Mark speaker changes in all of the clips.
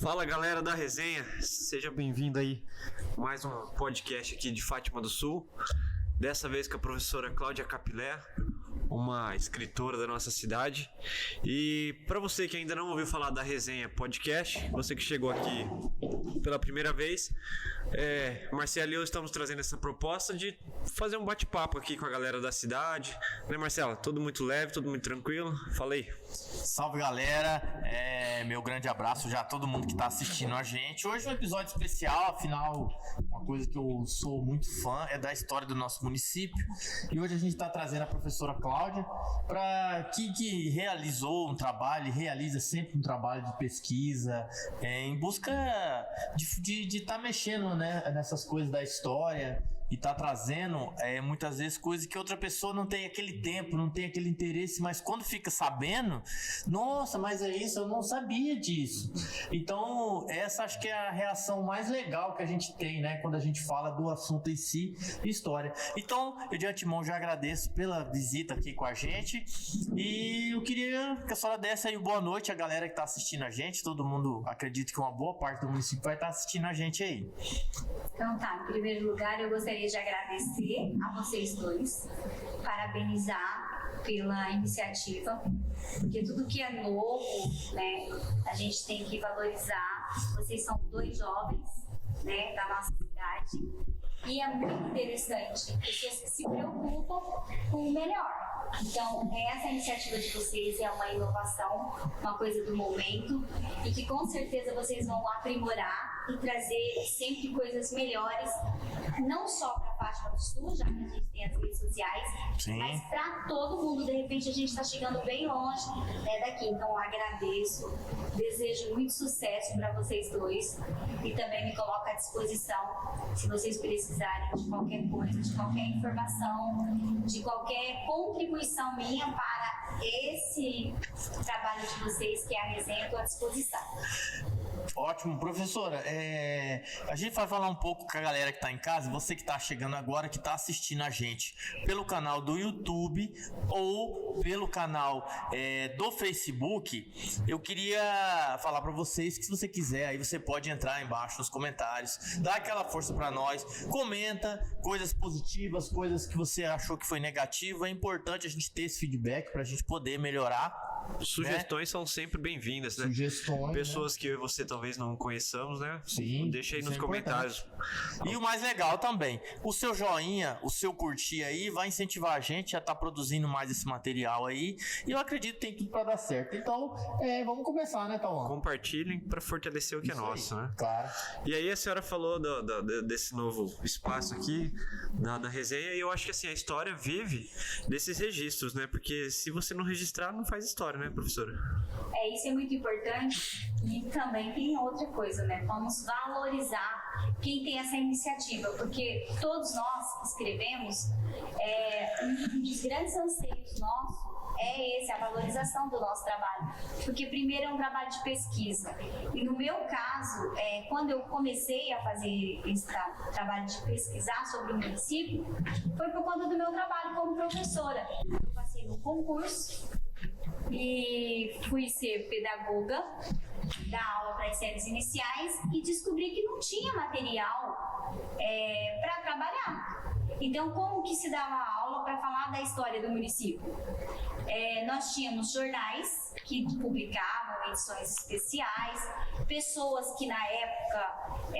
Speaker 1: Fala galera da resenha, seja bem-vindo aí a mais um podcast aqui de Fátima do Sul. Dessa vez com a professora Cláudia Capilé, uma escritora da nossa cidade. E para você que ainda não ouviu falar da resenha podcast, você que chegou aqui pela primeira vez, Marcela e eu estamos trazendo essa proposta de fazer um bate-papo aqui com a galera da cidade, né, Marcela? Tudo muito leve, tudo muito tranquilo. Fala aí.
Speaker 2: Salve galera, meu grande abraço já a todo mundo que está assistindo a gente. Hoje é um episódio especial, afinal, uma coisa que eu sou muito fã é da história do nosso município. E hoje a gente está trazendo a professora Cláudia, que realizou um trabalho, realiza sempre um trabalho de pesquisa, em busca de estar mexendo, né, nessas coisas da história e tá trazendo muitas vezes coisas que outra pessoa não tem aquele tempo, não tem aquele interesse, mas quando fica sabendo, nossa, mas é isso, eu não sabia disso. Então essa acho que é a reação mais legal que a gente tem, né, quando a gente fala do assunto em si, história. Então eu de antemão já agradeço pela visita aqui com a gente e eu queria que a senhora desse aí boa noite à galera que tá assistindo a gente. Todo mundo, acredito que uma boa parte do município vai estar assistindo a gente aí.
Speaker 3: Então tá, em primeiro lugar eu gostaria de agradecer a vocês dois, parabenizar pela iniciativa, porque tudo que é novo, né, a gente tem que valorizar. Vocês são dois jovens, né, da nossa cidade, e é muito interessante, pessoas que se preocupam com o melhor. Então, essa iniciativa de vocês é uma inovação, uma coisa do momento, e que com certeza vocês vão aprimorar e trazer sempre coisas melhores, não só para a Fátima do Sul, já que a gente tem as redes sociais, sim, mas para todo mundo. De repente a gente está chegando bem longe, né, daqui. Então, agradeço, desejo muito sucesso para vocês dois e também me coloco à disposição se vocês precisarem de qualquer coisa, de qualquer informação, de qualquer contribuição minha para esse trabalho de vocês, que é a resenha. Estou à disposição.
Speaker 2: Ótimo, professora, a gente vai falar um pouco com a galera que está em casa, você que está chegando agora, que está assistindo a gente pelo canal do YouTube ou pelo canal do Facebook. Eu queria falar para vocês que se você quiser, aí você pode entrar embaixo nos comentários, dar aquela força para nós, comenta coisas positivas, coisas que você achou que foi negativo. É importante a gente ter esse feedback para a gente poder melhorar.
Speaker 1: Sugestões, né, são sempre bem-vindas, né?
Speaker 2: Sugestões,
Speaker 1: pessoas, né, que eu e você talvez não conheçamos, né?
Speaker 2: Sim,
Speaker 1: deixa aí nos comentários.
Speaker 2: E o mais legal também, o seu joinha, o seu curtir aí vai incentivar a gente a estar produzindo mais esse material aí, e eu acredito que tem tudo para dar certo. Então, vamos começar, né, Tauan?
Speaker 1: Compartilhem para fortalecer o que é nosso, né?
Speaker 2: Claro.
Speaker 1: E aí a senhora falou desse novo espaço aqui, da resenha, e eu acho que assim, a história vive desses registros, né? Porque se você não registrar, não faz história, né, professora?
Speaker 3: Isso é muito importante. E também tem outra coisa, né? Vamos valorizar quem tem essa iniciativa, porque todos nós que escrevemos, um dos grandes anseios nossos é esse, a valorização do nosso trabalho. Porque primeiro é um trabalho de pesquisa. E no meu caso, quando eu comecei a fazer esse trabalho de pesquisar sobre o município, foi por conta do meu trabalho como professora. Eu passei no concurso e fui ser pedagoga, dar aula para as séries iniciais, e descobri que não tinha material para trabalhar. Então, como que se dava aula para falar da história do município? Nós tínhamos jornais que publicavam edições especiais, pessoas que na época,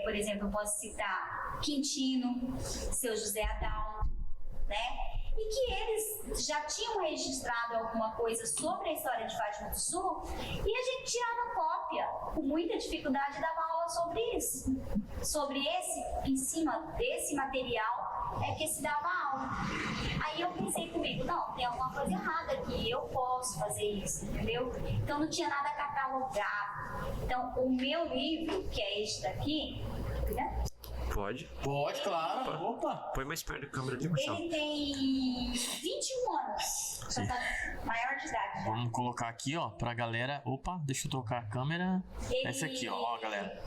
Speaker 3: por exemplo, eu posso citar Quintino, seu José Adalto, né? E que eles já tinham registrado alguma coisa sobre a história de Fátima do Sul, e a gente tirava cópia, com muita dificuldade, dava aula sobre isso. Em cima desse material que se dava aula. Aí eu pensei comigo, não, tem alguma coisa errada aqui, eu posso fazer isso, entendeu? Então não tinha nada catalogado. Então o meu livro, que é este daqui, né?
Speaker 1: Pode,
Speaker 2: claro. Opa!
Speaker 1: Põe mais perto da câmera ali, Marcelo.
Speaker 3: Ele tem 21 anos. Já tá maior de idade. Já.
Speaker 2: Vamos colocar aqui, ó, pra galera. Opa, deixa eu trocar a câmera. Essa aqui, ó, galera.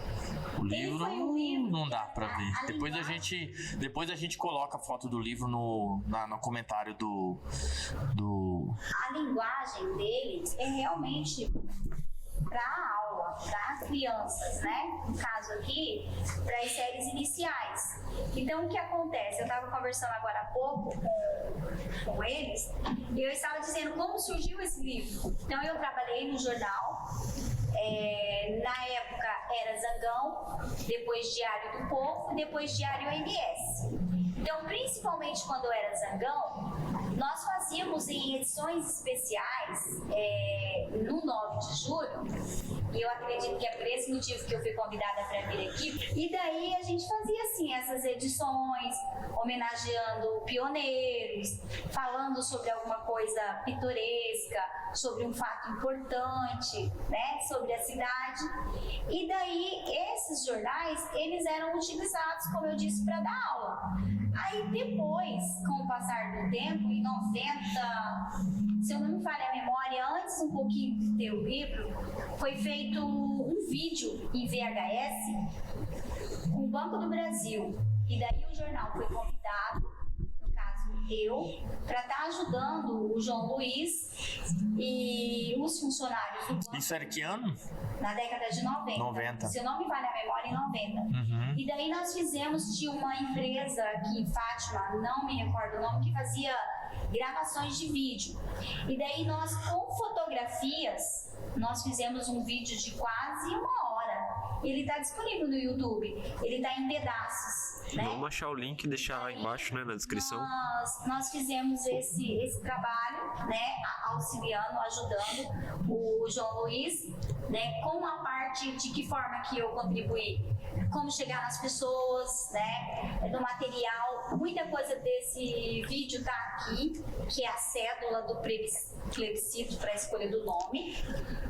Speaker 2: O livro não dá pra ver. Depois a gente coloca a foto do livro no comentário do...
Speaker 3: A linguagem dele é realmente para aula, para crianças, né? No caso aqui, para as séries iniciais. Então, o que acontece? Eu estava conversando agora há pouco com eles e eu estava dizendo como surgiu esse livro. Então, eu trabalhei no jornal. Na época era Zangão, depois Diário do Povo, depois Diário MS. Então, principalmente quando era Zangão, nós fazíamos em edições especiais no 9 de julho, e eu acredito que é por esse motivo que eu fui convidada para vir aqui. E daí a gente fazia assim essas edições, homenageando pioneiros, falando sobre alguma coisa pitoresca, sobre um fato importante, né, sobre a cidade. E daí esses jornais, eles eram utilizados, como eu disse, para dar aula. Aí depois, com o passar do tempo, em 90, se eu não me falha a memória, antes um pouquinho de ter o livro, foi feito um vídeo em VHS com o Banco do Brasil. E daí o jornal foi convidado, no caso eu, para estar ajudando o João Luiz e os funcionários do banco.
Speaker 2: Isso era que ano?
Speaker 3: Na década de 90. Se eu não me falha a memória, em 90.
Speaker 2: Uhum.
Speaker 3: E daí nós tinha uma empresa aqui em Fátima, não me recordo o nome, que fazia gravações de vídeo. E daí nós, com fotografias, nós fizemos um vídeo de quase 1 hora. Ele está disponível no YouTube, ele está em pedaços, né?
Speaker 1: Vamos achar o link e deixar lá embaixo, né, na descrição.
Speaker 3: Nós fizemos esse trabalho, né, auxiliando, ajudando o João Luiz, né, com a parte de que forma que eu contribuí, como chegar nas pessoas, né, do material. Muita coisa desse vídeo tá aqui, que é a cédula do plebiscito para a escolha do nome,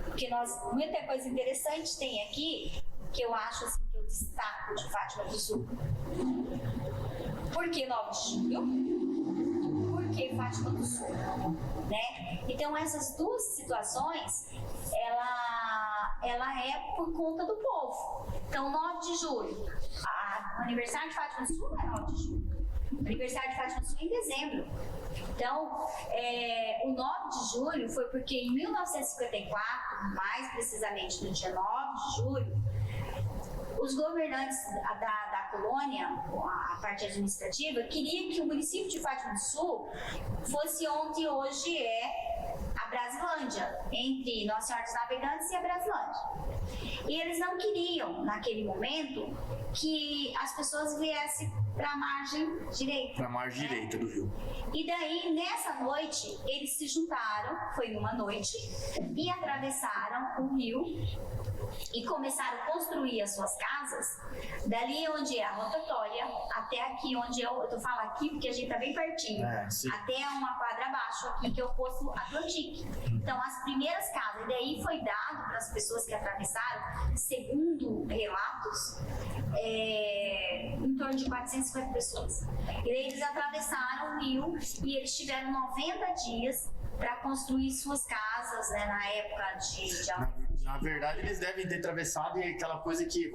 Speaker 3: porque muita coisa interessante tem aqui, que eu acho assim, que eu destaco de Fátima do Sul. Por que 9 de julho? Por que Fátima do Sul? Né? Então, essas duas situações, ela é por conta do povo. Então, 9 de julho, o aniversário de Fátima do Sul não é 9 de julho. O aniversário de Fátima do Sul é em dezembro. Então, o 9 de julho foi porque em 1954, mais precisamente no dia 9 de julho, os governantes da colônia, a parte administrativa, queriam que o município de Fátima do Sul fosse onde hoje é a Brasilândia, entre Nossa Senhora dos Navegantes e a Brasilândia. E eles não queriam, naquele momento, que as pessoas viessem para a margem direita.
Speaker 2: Para a margem direita do rio.
Speaker 3: E daí, nessa noite, eles se juntaram, foi numa noite, e atravessaram o rio e começaram a construir as suas casas dali onde é a rotatória até aqui onde eu tô falando aqui porque a gente tá bem pertinho, até uma quadra abaixo aqui que é o Poço Atlantique. Então as primeiras casas, e daí foi dado para as pessoas que atravessaram, segundo relatos, em torno de 450 pessoas. E daí eles atravessaram o rio e eles tiveram 90 dias para construir suas casas, né, na época de
Speaker 2: Na verdade, eles devem ter atravessado e aquela coisa de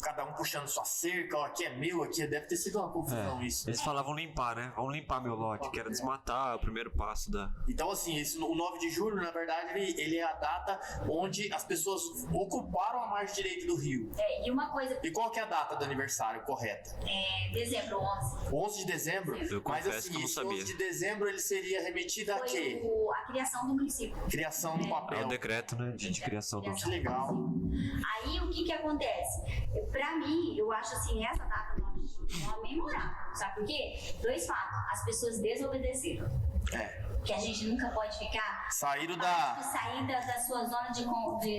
Speaker 2: cada um puxando sua cerca, ó, aqui é meu, aqui deve ter sido uma confusão isso.
Speaker 1: Eles falavam limpar, né? Vamos limpar meu lote, que era desmatar, o primeiro passo da...
Speaker 2: Então, assim, o 9 de julho, na verdade, ele é a data onde as pessoas ocuparam a margem direita do rio.
Speaker 3: E uma coisa...
Speaker 2: E qual que é a data do aniversário correta?
Speaker 3: Dezembro, 11.
Speaker 2: 11 de dezembro?
Speaker 1: Eu
Speaker 2: Mas
Speaker 1: confesso
Speaker 2: assim,
Speaker 1: que eu não
Speaker 2: esse
Speaker 1: sabia.
Speaker 2: 11 de dezembro, ele seria remetido a quê?
Speaker 3: A criação do município.
Speaker 2: Criação do papel.
Speaker 1: É o decreto, né, de criação do...
Speaker 2: Que legal.
Speaker 3: Aí o que acontece? Pra mim, eu acho assim, essa data não é memorável. Sabe por quê? 2 fatos. As pessoas desobedeceram. Que a gente nunca pode ficar...
Speaker 2: Sair
Speaker 3: da sua zona de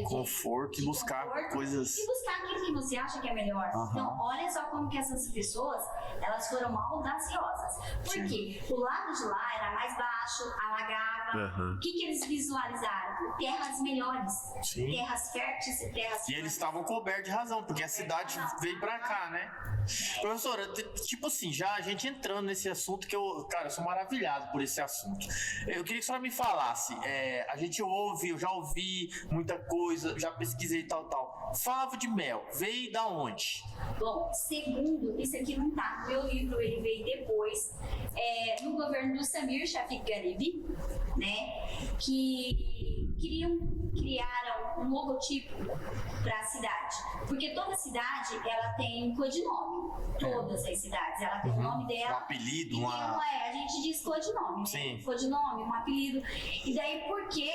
Speaker 2: conforto e buscar coisas...
Speaker 3: E buscar aquilo que você acha que é melhor. Então, olha só como que essas pessoas, elas foram audaciosas. Por quê? O lado de lá era mais baixo, alagava. O que eles visualizaram? Terras melhores.
Speaker 2: Sim.
Speaker 3: Terras férteis e terras...
Speaker 2: E eles estavam cobertos de razão, porque a cidade veio pra cá, né? Professora, tipo assim, já a gente entrando nesse assunto que eu sou maravilhado por esse assunto. Eu queria que a senhora me falasse, eu já ouvi muita coisa, já pesquisei tal. Favo de mel, veio da onde?
Speaker 3: Bom, segundo, isso aqui não tá no meu livro, ele veio depois, no governo do Samir Shafiq Garibi, né, que queriam criaram um logotipo para a cidade, porque toda cidade ela tem um codinome, todas as cidades, ela tem o nome dela,
Speaker 2: Um apelido,
Speaker 3: a gente diz codinome, né?
Speaker 2: Sim.
Speaker 3: Codinome, um apelido. E daí por que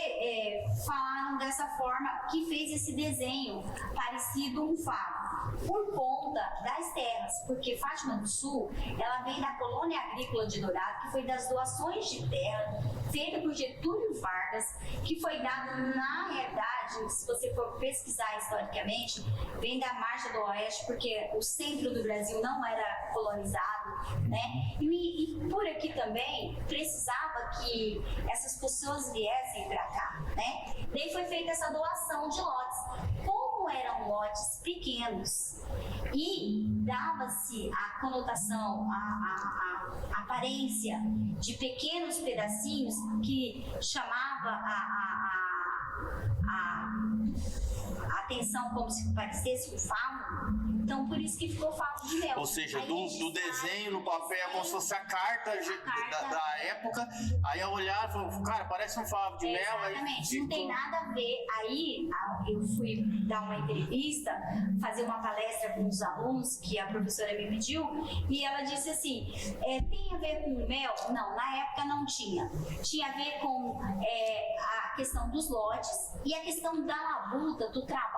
Speaker 3: falaram dessa forma que fez esse desenho parecido um favo? Por conta das terras, porque Fátima do Sul, ela vem da colônia agrícola de Dourado, que foi das doações de terra feita por Getúlio Vargas, que foi dada, na realidade, se você for pesquisar historicamente, vem da margem do oeste, porque o centro do Brasil não era colonizado, né? E por aqui também precisava que essas pessoas viessem para cá, né? Daí foi feita essa doação de lotes. Como eram lotes pequenos e dava-se a conotação, a aparência de pequenos pedacinhos que chamava a atenção como se parecesse um favo, então por isso que ficou favo de mel.
Speaker 2: Ou seja,
Speaker 3: Aí
Speaker 2: do desenho no papel, como se fosse a carta da época, aí eu olhar e falei, cara, parece um favo de mel.
Speaker 3: Exatamente, não tem nada a ver. Aí eu fui dar uma entrevista, fazer uma palestra com os alunos que a professora me pediu, e ela disse assim, tem a ver com mel? Não, na época não tinha. Tinha a ver com a questão dos lotes e a questão da labuta, do trabalho,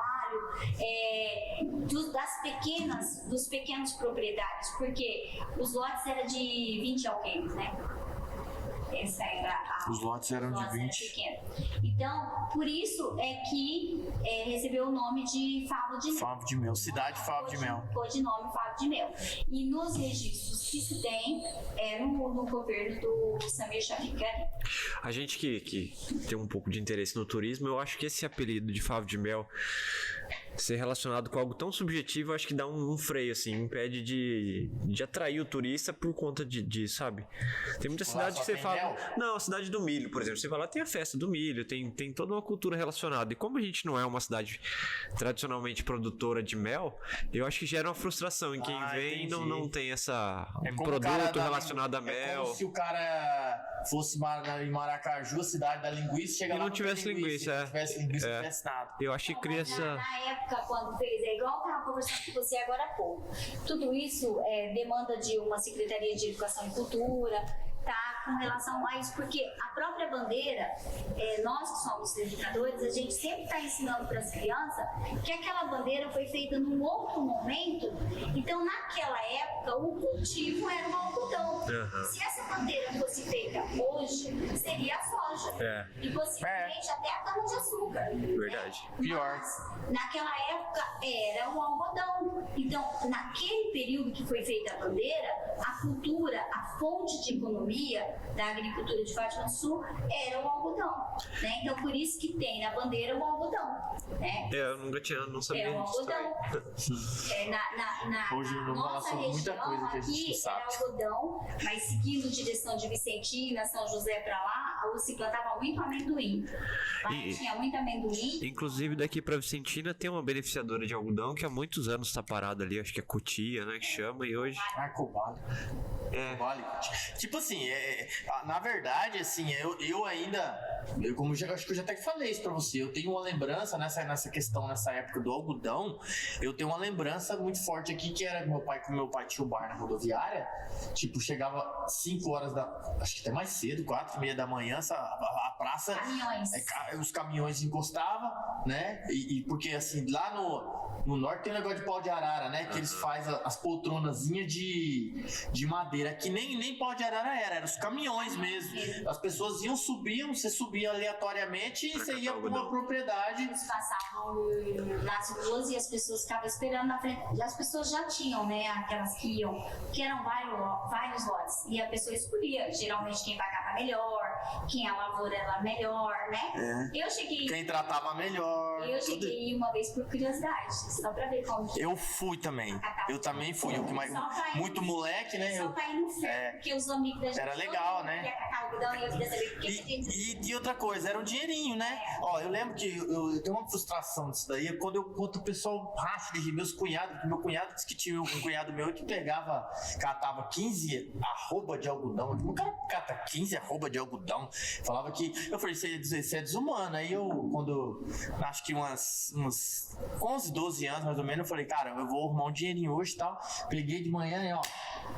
Speaker 3: dos pequenos proprietários, porque os lotes eram de 20 alqueires, né? Essa era
Speaker 2: Os lotes eram de 20.
Speaker 3: Então, por isso é que recebeu o nome de Favo de Mel.
Speaker 2: Favo de Mel, cidade Favo de Mel.
Speaker 3: Codinome Favo de Mel. E nos registros que se tem, no governo do Samir Shafiqari.
Speaker 1: A gente que tem um pouco de interesse no turismo, eu acho que esse apelido de Favo de Mel ser relacionado com algo tão subjetivo, eu acho que dá um freio, assim, impede de atrair o turista por conta de sabe? Tem muita cidade que você fala...
Speaker 2: mel?
Speaker 1: Não, a cidade do milho, por exemplo. Você vai lá, tem a festa do milho, tem toda uma cultura relacionada. E como a gente não é uma cidade tradicionalmente produtora de mel, eu acho que gera uma frustração em quem vem e não tem um produto relacionado a mel.
Speaker 2: É como se o cara fosse em Maracaju, a cidade da linguiça, chega
Speaker 1: E
Speaker 2: lá
Speaker 1: não tivesse linguiça,
Speaker 2: não tivesse linguiça, não tivesse nada.
Speaker 1: Eu acho que cria essa...
Speaker 3: Na época, quando fez, igual eu estava conversando com você agora há pouco, tudo isso demanda de uma Secretaria de Educação e Cultura, tá, com relação a isso, porque a própria bandeira, nós que somos educadores, a gente sempre está ensinando para as crianças que aquela bandeira foi feita num outro momento, então naquela época o cultivo era o algodão.
Speaker 1: Uhum.
Speaker 3: Se essa bandeira fosse feita hoje, seria a soja. E possivelmente até a cana-de-açúcar.
Speaker 1: Verdade.
Speaker 3: Né?
Speaker 2: Pior.
Speaker 3: Mas, naquela época era o algodão. Então, naquele período que foi feita a bandeira, a cultura, a fonte de economia da agricultura de Fátima do Sul era o algodão, né? Então por isso que tem na bandeira o algodão, né?
Speaker 1: Eu não sabia
Speaker 3: o
Speaker 1: disso.
Speaker 3: algodão.
Speaker 2: Hoje
Speaker 3: Na
Speaker 2: não fala
Speaker 3: nossa
Speaker 2: sobre muita
Speaker 3: região
Speaker 2: coisa que a gente
Speaker 3: aqui
Speaker 2: não sabe.
Speaker 3: era algodão, mas seguindo direção de Vicentina, São José pra lá, se plantava muito amendoim. Lá tinha muito amendoim.
Speaker 1: Inclusive daqui pra Vicentina tem uma beneficiadora de algodão que há muitos anos está parada ali, acho que é Cotia, né, que chama, e hoje...
Speaker 2: Cobale. Tipo assim, na verdade, assim, eu ainda, como acho que eu já até falei isso pra você, eu tenho uma lembrança nessa questão, nessa época do algodão, eu tenho uma lembrança muito forte aqui, que era meu pai tinha o bar na rodoviária, tipo, chegava 5 horas acho que até mais cedo, 4:30 da manhã, a praça,
Speaker 3: Caminhões.
Speaker 2: Os caminhões encostavam, né, e porque assim, lá no norte tem um negócio de pau de arara, né, que eles fazem as poltronazinhas de madeira, que nem pau de arara era os caminhões mesmo. As pessoas subiam, você subia aleatoriamente e você ia para uma propriedade.
Speaker 3: Eles passavam nas ruas e as pessoas ficavam esperando na frente. As pessoas já tinham, né, aquelas que eram vários lotes. E a pessoa escolhia, geralmente, quem pagava melhor, quem a lavoura era melhor, né? Eu cheguei...
Speaker 2: Quem tratava melhor.
Speaker 3: Eu cheguei uma vez por curiosidade, só pra ver como que...
Speaker 2: Eu fui também. Eu também fui. Muito moleque, né?
Speaker 3: Só pra ir no ferro, porque os amigos da gente...
Speaker 2: Era legal, né?
Speaker 3: Ia catar algodão e eu queria saber por que
Speaker 2: E outra coisa, era um dinheirinho, né? Ó, eu lembro que eu tenho uma frustração disso daí, quando o pessoal racha de meus cunhados, meu cunhado disse que tinha um cunhado meu que catava 15 arroba de algodão. O cara cata 15 arroba de algodão. algodão. Falava que... Eu falei, você é desumano. Aí eu, quando... Acho que uns 11, 12 anos, mais ou menos, eu falei, cara, eu vou arrumar um dinheirinho hoje e tal. Peguei de manhã e, ó,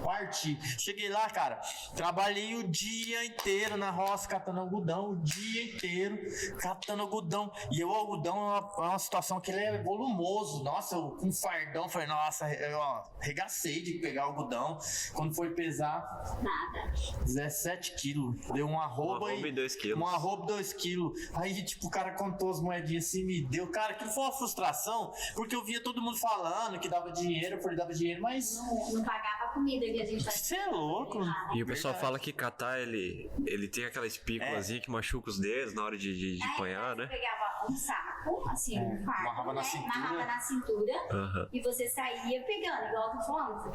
Speaker 2: parti. Cheguei lá, cara, trabalhei o dia inteiro na roça, catando algodão, o dia inteiro, catando algodão. E o algodão é uma situação que ele é volumoso. Nossa, eu com fardão, falei, nossa, eu arregacei de pegar algodão. Quando foi pesar,
Speaker 3: Nada.
Speaker 2: 17 quilos. Deu uma arroba
Speaker 1: e 2 quilos.
Speaker 2: Uma arroba 2 quilos. Aí, tipo, o cara contou as moedinhas assim, me deu. Cara, que foi uma frustração, porque eu via todo mundo falando que dava dinheiro, eu falei, dava dinheiro, mas...
Speaker 3: Não pagava comida que a gente fazia.
Speaker 2: Você é louco.
Speaker 1: E o pessoal fala que catar, ele tem aquela espículazinha que machuca os dedos na hora de apanhar, né?
Speaker 3: Você pegava um saco, assim, um fardo,
Speaker 2: amarrava na cintura.
Speaker 3: amarrava na cintura
Speaker 1: Uhum.
Speaker 3: e você saía pegando, igual eu tô falando,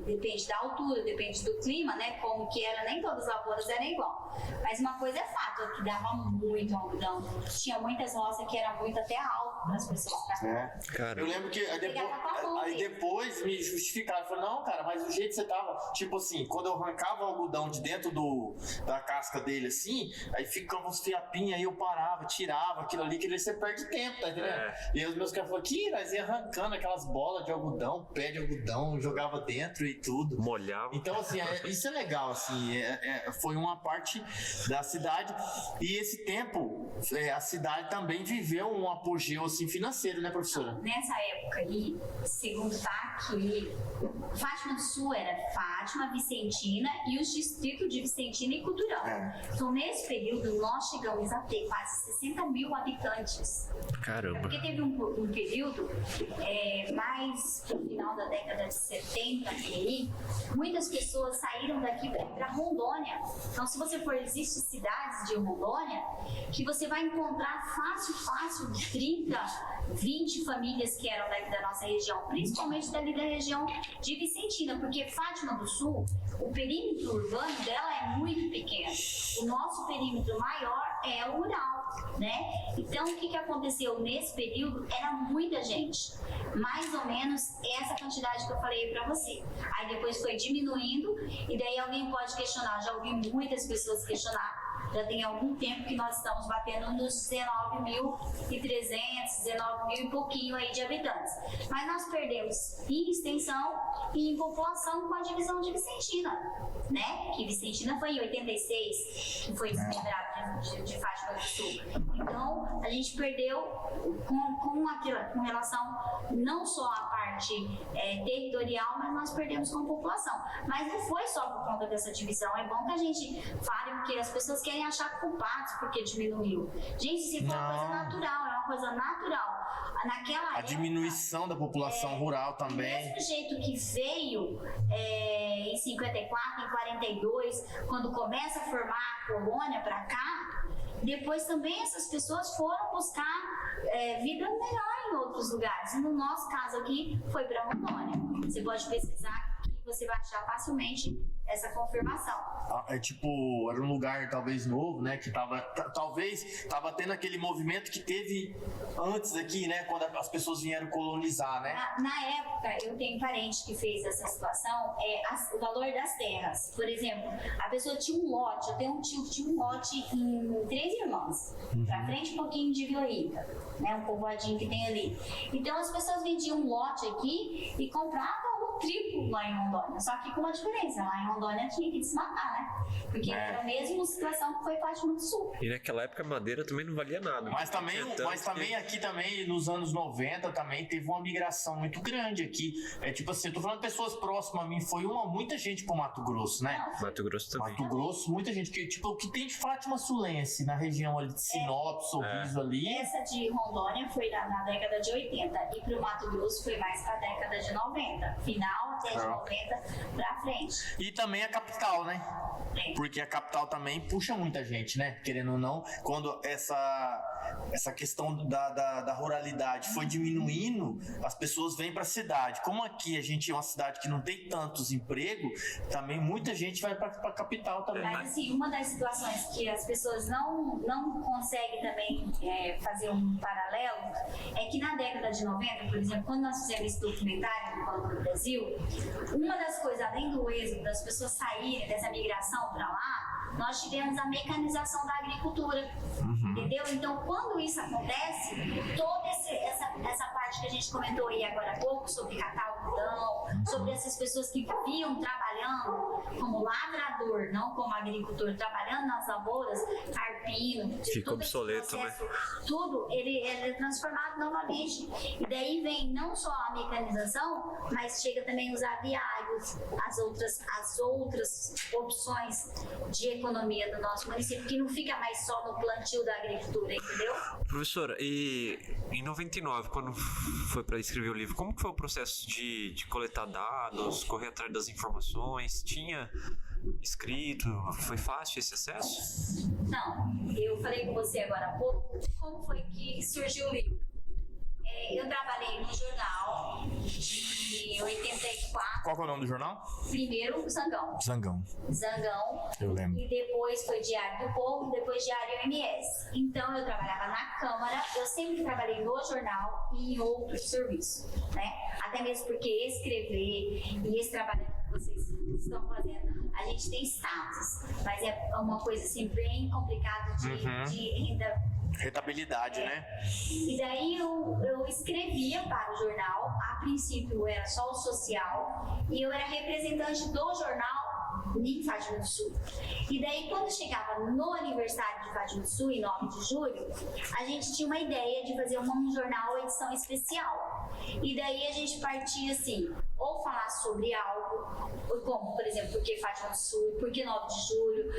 Speaker 3: depende da altura, depende do clima, né, como que era, nem todas as lavouras eram igual. Mas uma coisa é fato, é que dava muito algodão. Tinha muitas roças que era muito até alto para as pessoas trabalharem.
Speaker 1: Cara,
Speaker 2: Eu lembro que aí depois me justificaram. Falei, não, cara, mas o jeito que você tava, tipo assim, quando eu arrancava o algodão de dentro da casca dele, assim, aí ficava uns fiapinhos, aí eu parava, tirava aquilo ali, que ali você perde tempo, tá entendendo? E aí os meus caras falaram, que nós ia arrancando aquelas bolas de algodão, pé de algodão, jogava dentro e tudo.
Speaker 1: molhava.
Speaker 2: Então, assim, isso é legal, assim, foi uma parte da cidade, e esse tempo, a cidade também viveu um apogeu, assim, financeiro, né, professora?
Speaker 3: Nessa época aí, segundo tá aqui, Fátima do Sul era Fátima, Vicentina e os distritos de Vicentina e Cultural. Então, nesse período, nós chegamos a ter quase 60 mil habitantes.
Speaker 1: Caramba.
Speaker 3: Porque teve um período, mais no final da década de 70, aí, muitas pessoas saíram daqui para Rondônia. Então, se você for, existem cidades de Rondônia que você vai encontrar fácil 30, 20 famílias que eram daqui da nossa região, principalmente dali da região de Vicentina, porque Fátima do Sul, o perímetro urbano dela é muito pequeno. O nosso perímetro maior é o rural, né? Então, o que aconteceu nesse período? Era muita gente, mais ou menos essa quantidade que eu falei para você. Aí depois foi diminuindo, e daí alguém pode questionar, já ouvi muitas pessoas questionar. Já tem algum tempo que nós estamos batendo nos 19.300, 19 mil e pouquinho aí de habitantes. Mas nós perdemos em extensão e em população com a divisão de Vicentina, né? Que Vicentina foi em 86, que foi desmembrado de Fátima do Sul. Então, a gente perdeu com relação não só à parte territorial, mas nós perdemos com a população. Mas não foi só por conta dessa divisão. É bom que a gente fale, porque as pessoas querem achar culpados porque diminuiu. Gente, isso foi uma coisa natural, é uma coisa natural. Naquela época,
Speaker 2: a diminuição da população rural também.
Speaker 3: Do mesmo jeito que veio em 54, em 42, quando começa a formar a colônia para cá, depois também essas pessoas foram buscar vida melhor em outros lugares. E no nosso caso aqui, foi para Rondônia. Você pode pesquisar que você vai achar facilmente essa confirmação.
Speaker 2: Era um lugar talvez novo, né? Que talvez tava tendo aquele movimento que teve antes aqui, né? Quando as pessoas vieram colonizar, né?
Speaker 3: Na época, eu tenho parente que fez essa situação, o valor das terras. Por exemplo, a pessoa tinha um lote, eu tenho um tio que tinha um lote em Três Irmãs, pra frente um pouquinho de Vila Rica, né? Um povoadinho que tem ali. Então as pessoas vendiam um lote aqui e compravam um triplo lá em Rondônia. Só que com uma diferença, lá em Rondônia tinha que desmatar, né? Porque era a mesma situação que foi Fátima do Sul.
Speaker 1: E naquela época a madeira também não valia nada.
Speaker 2: Mas também aqui também, nos anos 90, também teve uma migração muito grande aqui. Tipo assim, eu tô falando de pessoas próximas a mim, foi muita gente pro Mato Grosso, né?
Speaker 1: Mato Grosso também.
Speaker 2: Mato Grosso, muita gente. O que tem de Fátima Sulense, na região ali de Sinop, Sorriso ali.
Speaker 3: Essa de Rondônia foi na década de 80 e pro Mato Grosso foi mais pra década de 90. Final até de 90 pra frente.
Speaker 2: E também a capital, né? Porque a capital também puxa muita gente, né? Querendo ou não, quando essa questão da ruralidade foi diminuindo, as pessoas vêm para a cidade. Como aqui a gente é uma cidade que não tem tantos empregos, também muita gente vai para a capital também.
Speaker 3: Mas assim, uma das situações que as pessoas não conseguem também fazer um paralelo é que na década de 90, por exemplo, quando nós fizemos esse documentário do Banco do Brasil, uma das coisas, além do êxodo das pessoas saírem dessa migração para lá, nós tivemos a mecanização da agricultura, entendeu? Então, quando isso acontece, toda essa parte que a gente comentou aí agora há pouco, sobre catar algodão, sobre essas pessoas que viviam trabalhando como lavrador, não como agricultor, trabalhando nas lavouras, carpino,
Speaker 1: fica obsoleto,
Speaker 3: processo, né? Tudo, ele é transformado novamente. E daí vem não só a mecanização, mas chega também os aviários, as outras opções de economia do nosso município, que não fica mais só no plantio da agricultura, entendeu?
Speaker 1: Professora, e em 99, quando foi para escrever o livro, como que foi o processo de coletar dados, correr atrás das informações? Tinha escrito? Foi fácil esse acesso?
Speaker 3: Não, eu falei com você agora há pouco, como foi que surgiu o livro? Eu trabalhei no jornal de 84.
Speaker 2: Qual que é o nome do jornal?
Speaker 3: Primeiro, Zangão.
Speaker 2: Zangão. Eu lembro.
Speaker 3: E depois foi Diário do Povo, depois Diário MS. Então eu trabalhava na Câmara, eu sempre trabalhei no jornal e em outros serviços, né? Até mesmo porque escrever e esse trabalho que vocês estão fazendo, a gente tem status, mas é uma coisa assim bem complicada de renda.
Speaker 2: Rentabilidade, né?
Speaker 3: E daí eu escrevia para o jornal, a princípio era só o social, e eu era representante do jornal em Fátima do Sul. E daí quando chegava no aniversário de Fátima do Sul, em 9 de julho, a gente tinha uma ideia de fazer um jornal edição especial. E daí a gente partia assim, ou falar sobre algo, como, por exemplo, por que Fátima do Sul, por que 9 de julho,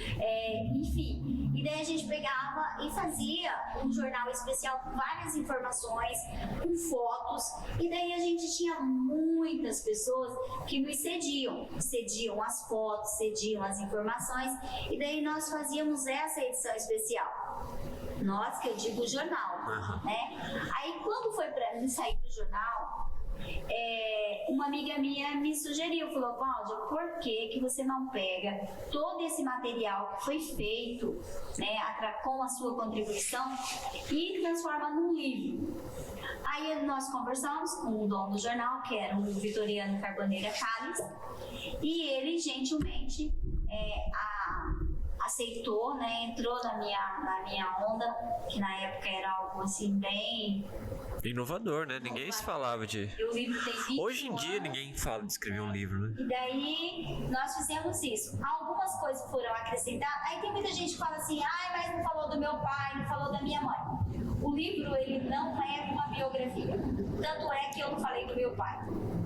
Speaker 3: enfim. E daí a gente pegava e fazia um jornal especial com várias informações, com fotos, e daí a gente tinha muitas pessoas que nos cediam as fotos, cediam as informações, e daí nós fazíamos essa edição especial. Nós, que eu digo jornal, né? Aí quando foi para mim sair do jornal, uma amiga minha me sugeriu, falou: Cláudia, por que você não pega todo esse material que foi feito, né, com a sua contribuição e transforma num livro? Aí nós conversamos com o dono do jornal, que era o Vitoriano Carboneira Calles, e ele gentilmente aceitou, né, entrou na minha onda, que na época era algo assim bem
Speaker 1: inovador, né? Ninguém se falava de...
Speaker 3: O livro tem 20
Speaker 1: Hoje em dia
Speaker 3: anos.
Speaker 1: ninguém fala de escrever um livro, né?
Speaker 3: E daí nós fizemos isso. Algumas coisas foram acrescentadas. Aí tem muita gente que fala assim: mas não falou do meu pai, não falou da minha mãe. O livro, ele não é uma biografia. Tanto é que eu não falei do meu pai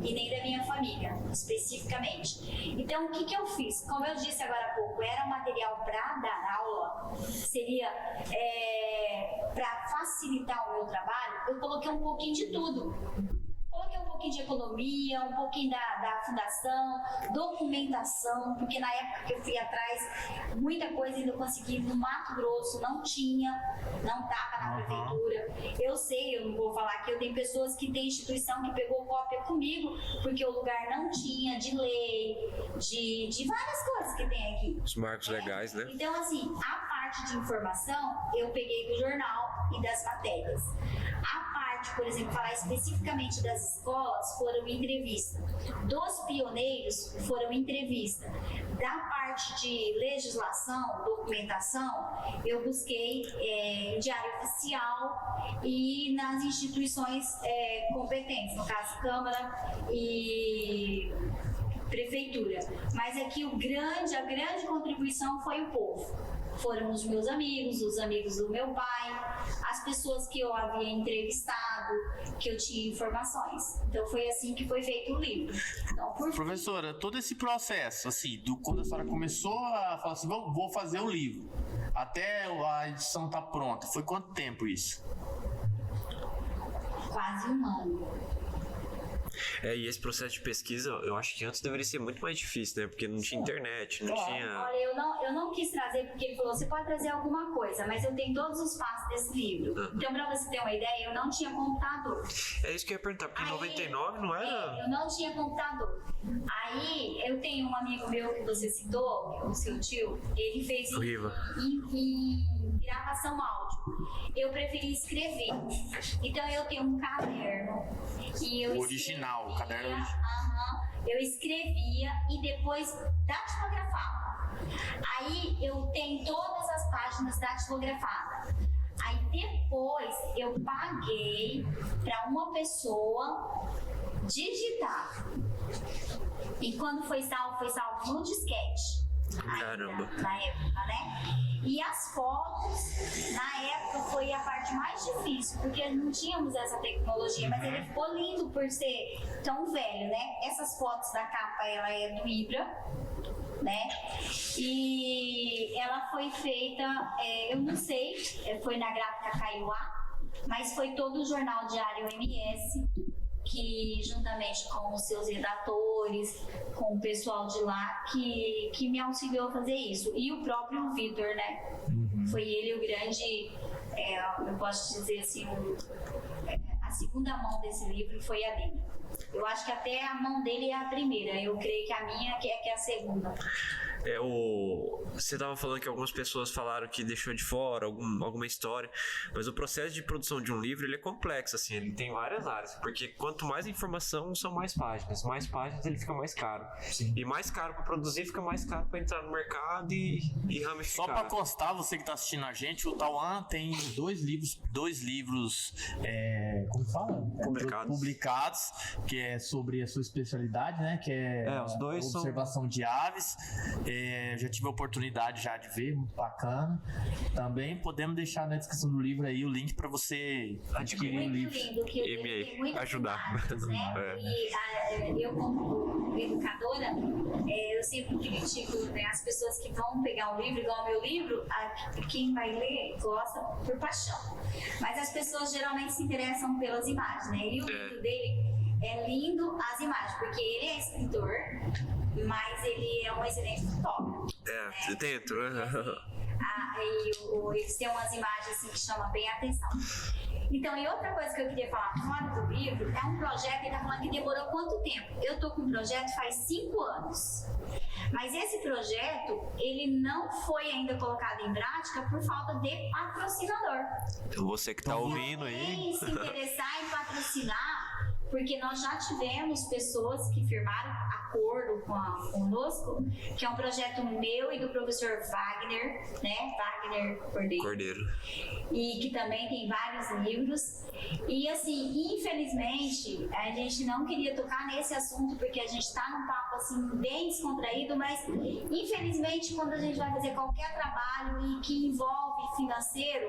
Speaker 3: e nem da minha família, especificamente. Então, o que eu fiz? Como eu disse agora há pouco, era um material para dar aula, seria para facilitar o meu trabalho, eu coloquei um pouquinho de tudo. Coloquei um pouquinho de economia, um pouquinho da fundação, documentação, porque na época que eu fui atrás, muita coisa ainda eu consegui no Mato Grosso, não estava na prefeitura. Eu sei, eu não vou falar que eu tenho pessoas que têm instituição que pegou cópia comigo, porque o lugar não tinha de lei, de várias coisas que tem aqui.
Speaker 1: Os marcos legais, né?
Speaker 3: Então, assim, a parte de informação eu peguei do jornal e das matérias. A parte, por exemplo, falar especificamente das escolas, foram entrevista. Dos pioneiros, foram entrevista. Da parte de legislação, documentação, eu busquei em diário oficial e nas instituições competentes, no caso Câmara e Prefeitura. Mas aqui a grande contribuição foi o povo. Foram os meus amigos, os amigos do meu pai, as pessoas que eu havia entrevistado, que eu tinha informações. Então foi assim que foi feito o livro. Então,
Speaker 2: Professora, todo esse processo, assim, quando a senhora começou a falar assim, vou fazer o livro, até a edição tá pronta, foi quanto tempo isso?
Speaker 3: Quase um ano.
Speaker 1: E esse processo de pesquisa, eu acho que antes deveria ser muito mais difícil, né? Porque não tinha internet, não tinha...
Speaker 3: Olha, eu não quis trazer, porque ele falou, você pode trazer alguma coisa, mas eu tenho todos os passos desse livro. Então, pra você ter uma ideia, eu não tinha computador.
Speaker 1: É isso que eu ia perguntar, porque em 99 não era...
Speaker 3: Eu não tinha computador. Aí, eu tenho um amigo meu que você citou, o seu tio, ele fez em gravação áudio. Eu preferi escrever. Então, eu tenho um caderno.
Speaker 2: Original, o caderno original.
Speaker 3: Eu escrevia e depois datilografava. Aí eu tenho todas as páginas datilografadas. Aí depois eu paguei para uma pessoa digitar. E quando foi salvo no disquete.
Speaker 1: Caramba.
Speaker 3: Na época, né? E as fotos, na época, foi a parte mais difícil, porque não tínhamos essa tecnologia, mas ele ficou lindo por ser tão velho, né? Essas fotos da capa, ela é do Ibra, né? E ela foi feita, eu não sei, foi na gráfica Kaiowá, mas foi todo o jornal Diário MS, que juntamente com os seus redatores, com o pessoal de lá, que me auxiliou a fazer isso. E o próprio Vitor, né? Foi ele o grande, eu posso dizer assim, a segunda mão desse livro foi a dele. Eu acho que até a mão dele é a primeira, eu creio que a minha que é a segunda.
Speaker 1: Você estava falando que algumas pessoas falaram que deixou de fora alguma história, mas o processo de produção de um livro ele é complexo, assim, ele tem várias áreas, porque quanto mais informação são mais páginas ele fica mais caro. Sim. E mais caro para produzir fica mais caro para entrar no mercado e ramificar.
Speaker 2: Só para constar, você que está assistindo a gente, o Tauan tem dois livros como fala? Publicados, que é sobre a sua especialidade, né? Que
Speaker 1: os dois
Speaker 2: observação de aves. Já tive a oportunidade já de ver, muito bacana. Também podemos deixar na descrição do livro aí o link para você adquirir o livro.
Speaker 3: Muito lindo, que o livro tem muitas
Speaker 1: ajudar.
Speaker 3: imagens, né? E eu, como educadora, eu sempre critico, né, as pessoas que vão pegar um livro igual ao meu livro, quem vai ler gosta por paixão. Mas as pessoas geralmente se interessam pelas imagens, né? E o livro dele é lindo, as imagens, porque ele é escritor, mas ele é um excelente fotógrafo.
Speaker 1: Eu tento.
Speaker 3: Eles têm umas imagens assim, que chamam bem a atenção. Então, e outra coisa que eu queria falar fora do livro, é um projeto que ele está falando que demorou quanto tempo? Eu estou com um projeto faz 5 anos. Mas esse projeto, ele não foi ainda colocado em prática por falta de patrocinador.
Speaker 1: Então você que está ouvindo aí...
Speaker 3: Se interessar em patrocinar, porque nós já tivemos pessoas que firmaram acordo conosco, que é um projeto meu e do professor Wagner, né? Wagner Cordeiro. E que também tem vários livros. E assim, infelizmente, a gente não queria tocar nesse assunto, porque a gente está num papo assim, bem descontraído, mas infelizmente, quando a gente vai fazer qualquer trabalho e que envolve financeiro,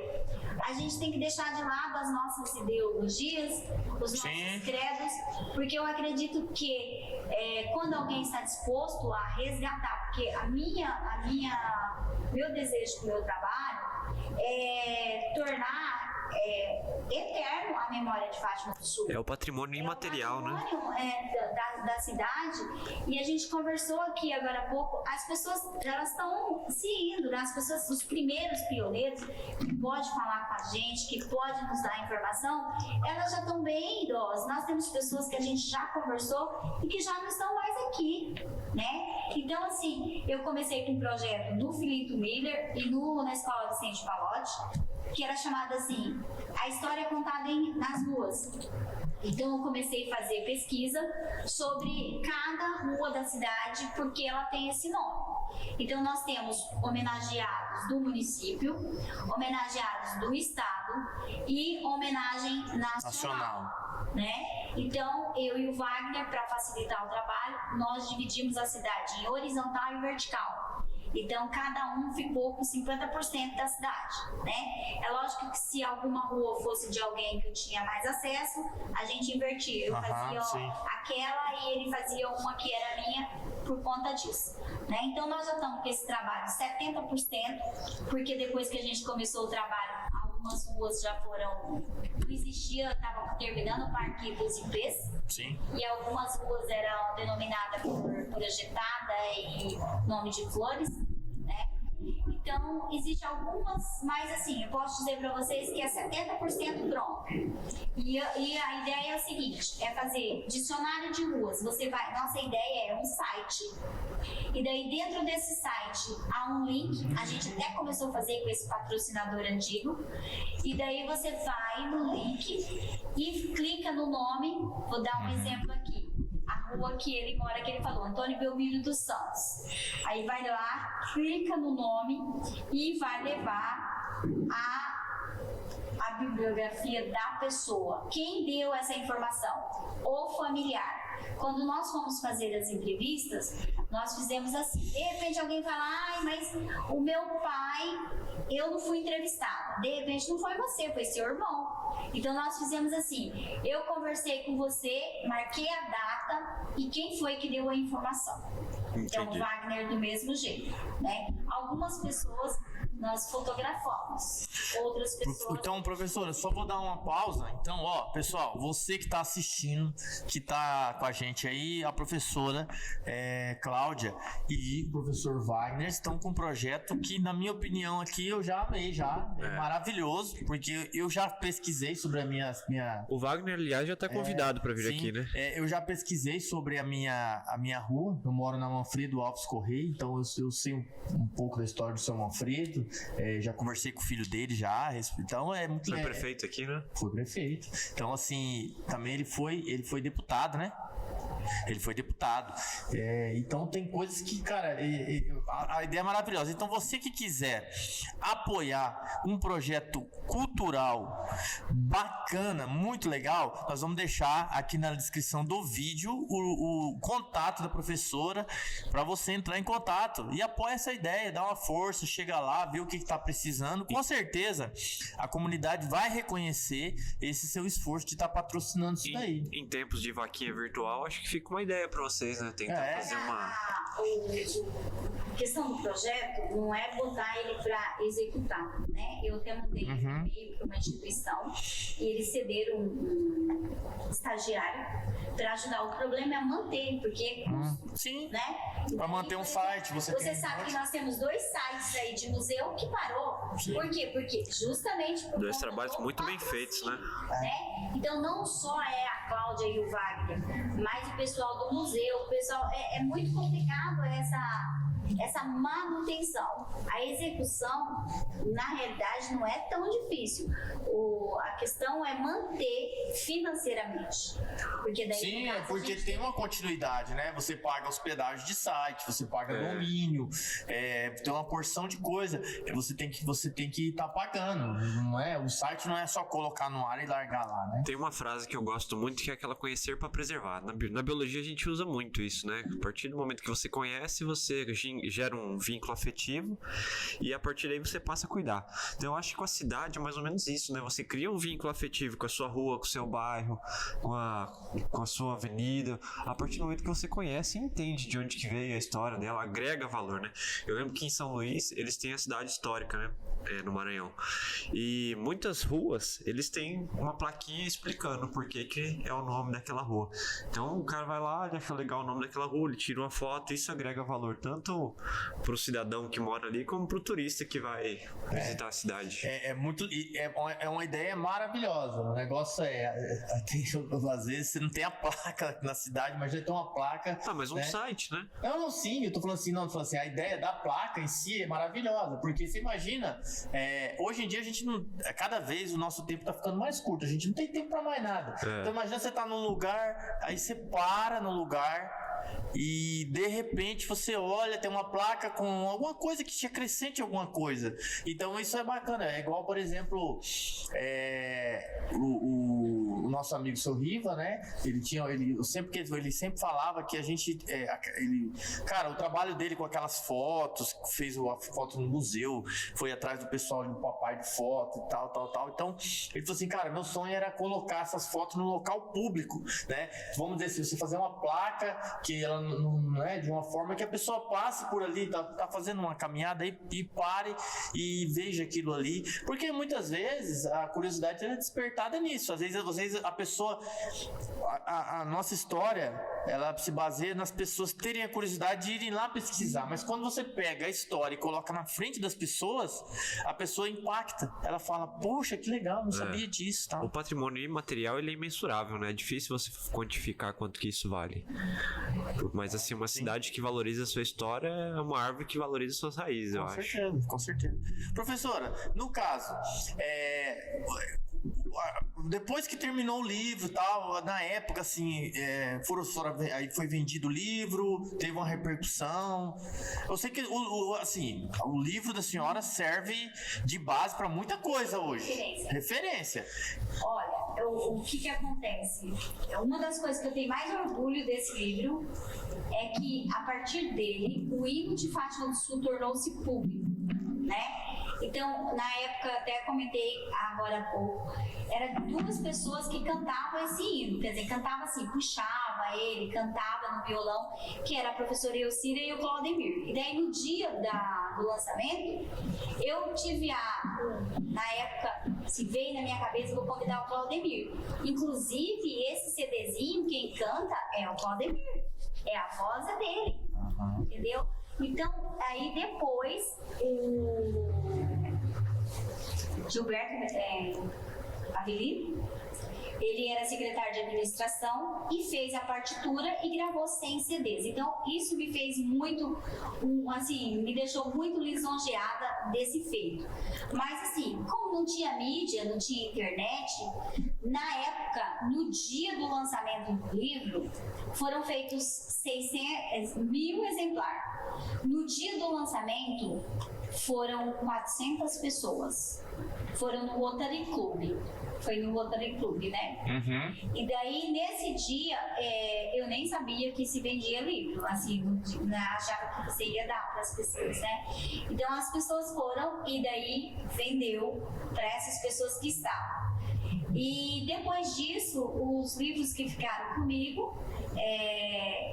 Speaker 3: a gente tem que deixar de lado as nossas ideologias, os nossos credos, porque eu acredito que quando alguém está disposto a resgatar, porque meu desejo com o meu trabalho é tornar eterno a memória de Fátima do Sul.
Speaker 1: É o patrimônio imaterial, né?
Speaker 3: Da cidade. E a gente conversou aqui agora há pouco, as pessoas, elas estão se indo, né? As pessoas, os primeiros pioneiros que podem falar com a gente, que podem nos dar informação, elas já estão bem idosas. Nós temos pessoas que a gente já conversou e que já não estão mais aqui, né? Então, assim, eu comecei com um projeto do Filito Miller e na Escola Vicente Palotti, que era chamada assim, a história contada nas ruas. Então eu comecei a fazer pesquisa sobre cada rua da cidade, porque ela tem esse nome. Então nós temos homenageados do município, homenageados do estado e homenagem nacional. Né? Então eu e o Wagner, para facilitar o trabalho, nós dividimos a cidade em horizontal e vertical. Então, cada um ficou com 50% da cidade, né? É lógico que se alguma rua fosse de alguém que eu tinha mais acesso, a gente invertia. Eu fazia aquela e ele fazia uma que era minha por conta disso, né? Então, nós já estamos com esse trabalho 70%, porque depois que a gente começou o trabalho, algumas ruas já foram... Não existia, estava terminando o Parque dos IPs.
Speaker 2: Sim.
Speaker 3: E algumas ruas eram denominadas por projetada e nome de flores, né? Então, existem algumas, mas assim, eu posso dizer para vocês que é 70% pronto. E a ideia é o seguinte, é fazer dicionário de ruas. Nossa ideia é um site. E daí dentro desse site há um link, a gente até começou a fazer com esse patrocinador antigo. E daí você vai no link e clica no nome, vou dar um exemplo aqui. A rua que ele mora, que ele falou, Antônio Belmiro dos Santos. Aí vai lá, clica no nome e vai levar a bibliografia da pessoa. Quem deu essa informação? O familiar. Quando nós fomos fazer as entrevistas, nós fizemos assim. De repente alguém fala, ai, mas o meu pai, eu não fui entrevistada. De repente não foi você, foi seu irmão. Então nós fizemos assim, eu conversei com você, marquei a data e quem foi que deu a informação. Então o Wagner do mesmo jeito, né? Algumas pessoas nós fotografamos, outras pessoas...
Speaker 2: Então, professora, só vou dar uma pausa. Então, ó, pessoal, você que tá assistindo, que tá com a gente aí, a professora Cláudia e o professor Wagner estão com um projeto que, na minha opinião, aqui eu já amei, é maravilhoso, porque eu já pesquisei sobre a minha...
Speaker 1: O Wagner, aliás, já tá convidado para vir aqui, né?
Speaker 2: Eu já pesquisei sobre a minha rua, eu moro na Manfredo Alves Correia, então eu sei um pouco da história do seu Manfredo, já conversei com o filho dele já, então é muito...
Speaker 1: Foi prefeito aqui, né?
Speaker 2: Foi prefeito. Então, assim, também ele foi deputado, né? Ele foi deputado. Então tem coisas que, cara, a ideia é maravilhosa. Então você que quiser apoiar um projeto cultural bacana, muito legal, nós vamos deixar aqui na descrição do vídeo o contato da professora para você entrar em contato e apoia essa ideia, dá uma força, chega lá, vê o que está precisando. Com certeza a comunidade vai reconhecer esse seu esforço de estar patrocinando isso daí.
Speaker 1: Em tempos de vaquinha virtual, acho que fica uma ideia para vocês, né? Tentar fazer uma...
Speaker 3: A questão do projeto não é botar ele para executar, né? Eu até mandei um e-mail para uma instituição e eles cederam um estagiário para ajudar. O problema é manter, porque
Speaker 2: sim,
Speaker 3: né?
Speaker 2: Para manter um site, você
Speaker 3: sabe que nós temos 2 sites aí de museu que parou.
Speaker 2: Sim.
Speaker 3: Por quê? Porque justamente por
Speaker 1: 2 trabalhos muito bem feitos, né?
Speaker 3: Então não só é a Cláudia e o Wagner, mas o pessoal do museu, o pessoal é muito complicado essa manutenção. A execução, na realidade, não é tão difícil. A questão é manter financeiramente. Porque daí,
Speaker 2: sim, porque tem uma continuidade, né? Você paga hospedagem de site, você paga domínio, tem uma porção de coisa que você tem que estar pagando. Não é? O site não é só colocar no ar e largar lá, né?
Speaker 1: Tem uma frase que eu gosto muito, que é aquela conhecer para preservar. Na biologia a gente usa muito isso, né? A partir do momento que você conhece, você gera um vínculo afetivo e a partir daí você passa a cuidar. Então eu acho que com a cidade é mais ou menos isso, né? Você cria um vínculo afetivo com a sua rua, com o seu bairro, com a sua avenida. A partir do momento que você conhece e entende de onde que veio a história dela, agrega valor, né? Eu lembro que em São Luís eles têm a cidade histórica, né? No Maranhão. E muitas ruas, eles têm uma plaquinha explicando por que é o nome daquela rua. Então o cara vai lá, ele acha legal o nome daquela rua, ele tira uma foto e isso agrega valor tanto pro cidadão que mora ali, como pro turista que vai visitar a cidade.
Speaker 2: É uma ideia maravilhosa. O negócio às vezes você não tem a placa na cidade, mas já tem uma placa.
Speaker 1: Mas um site, né?
Speaker 2: Não, sim, eu tô falando assim, a ideia da placa em si é maravilhosa, porque você imagina, hoje em dia a gente não, cada vez o nosso tempo tá ficando mais curto, a gente não tem tempo pra mais nada. Então imagina você tá num lugar, aí você para no lugar e de repente você olha, tem uma placa com alguma coisa que te acrescente alguma coisa. Então isso é bacana. É igual, por exemplo, o nosso amigo Seu Riva, né? Ele sempre falava que a gente, cara, o trabalho dele com aquelas fotos, fez a foto no museu, foi atrás do pessoal do papai de foto e tal. Então ele falou assim, cara, meu sonho era colocar essas fotos no local público, né? Vamos dizer, se você fazer uma placa que ela não é de uma forma que a pessoa passe por ali, tá fazendo uma caminhada e pare e veja aquilo ali, porque muitas vezes a curiosidade é despertada nisso. Às vezes a pessoa, a nossa história, ela se baseia nas pessoas terem a curiosidade de irem lá pesquisar, mas quando você pega a história e coloca na frente das pessoas, a pessoa impacta, ela fala, poxa, que legal, não sabia disso, tá?
Speaker 1: O patrimônio imaterial, ele é imensurável, né? É difícil você quantificar quanto que isso vale. Mas assim, uma cidade que valoriza a sua história é uma árvore que valoriza suas raízes, eu acho.
Speaker 2: Com certeza. Professora, no caso, depois que terminou o livro e tal, na época, assim, aí foi vendido o livro, teve uma repercussão. Eu sei que, o livro da senhora serve de base para muita coisa hoje. Referência.
Speaker 3: Olha, o que acontece? Uma das coisas que eu tenho mais orgulho desse livro é que, a partir dele, o hino de Fátima do Sul tornou-se público, né? Então, na época, até comentei agora há pouco, eram 2 pessoas que cantavam esse hino, quer dizer, cantava assim, puxava ele, cantava no violão, que era a professora Elcira e o Claudemir. E daí, no dia do lançamento, eu tive na época, se veio na minha cabeça, vou convidar o Claudemir. Inclusive, esse CDzinho, quem canta é o Claudemir, é a voz dele, entendeu? Então, aí depois, o Gilberto Avelino, ele era secretário de administração e fez a partitura e gravou 100 CDs. Então, isso me fez muito, me deixou muito lisonjeada desse feito. Mas, assim, como não tinha mídia, não tinha internet, na época, no dia do lançamento do livro, foram feitos 1.000 exemplares. No dia do lançamento, foram 400 pessoas. Foram no Rotary Club. Foi no Rotary Club, né? E daí, nesse dia, eu nem sabia que se vendia livro. Assim, achava que você ia dar para as pessoas, né? Então, as pessoas foram e daí vendeu para essas pessoas que estavam. E depois disso, os livros que ficaram comigo,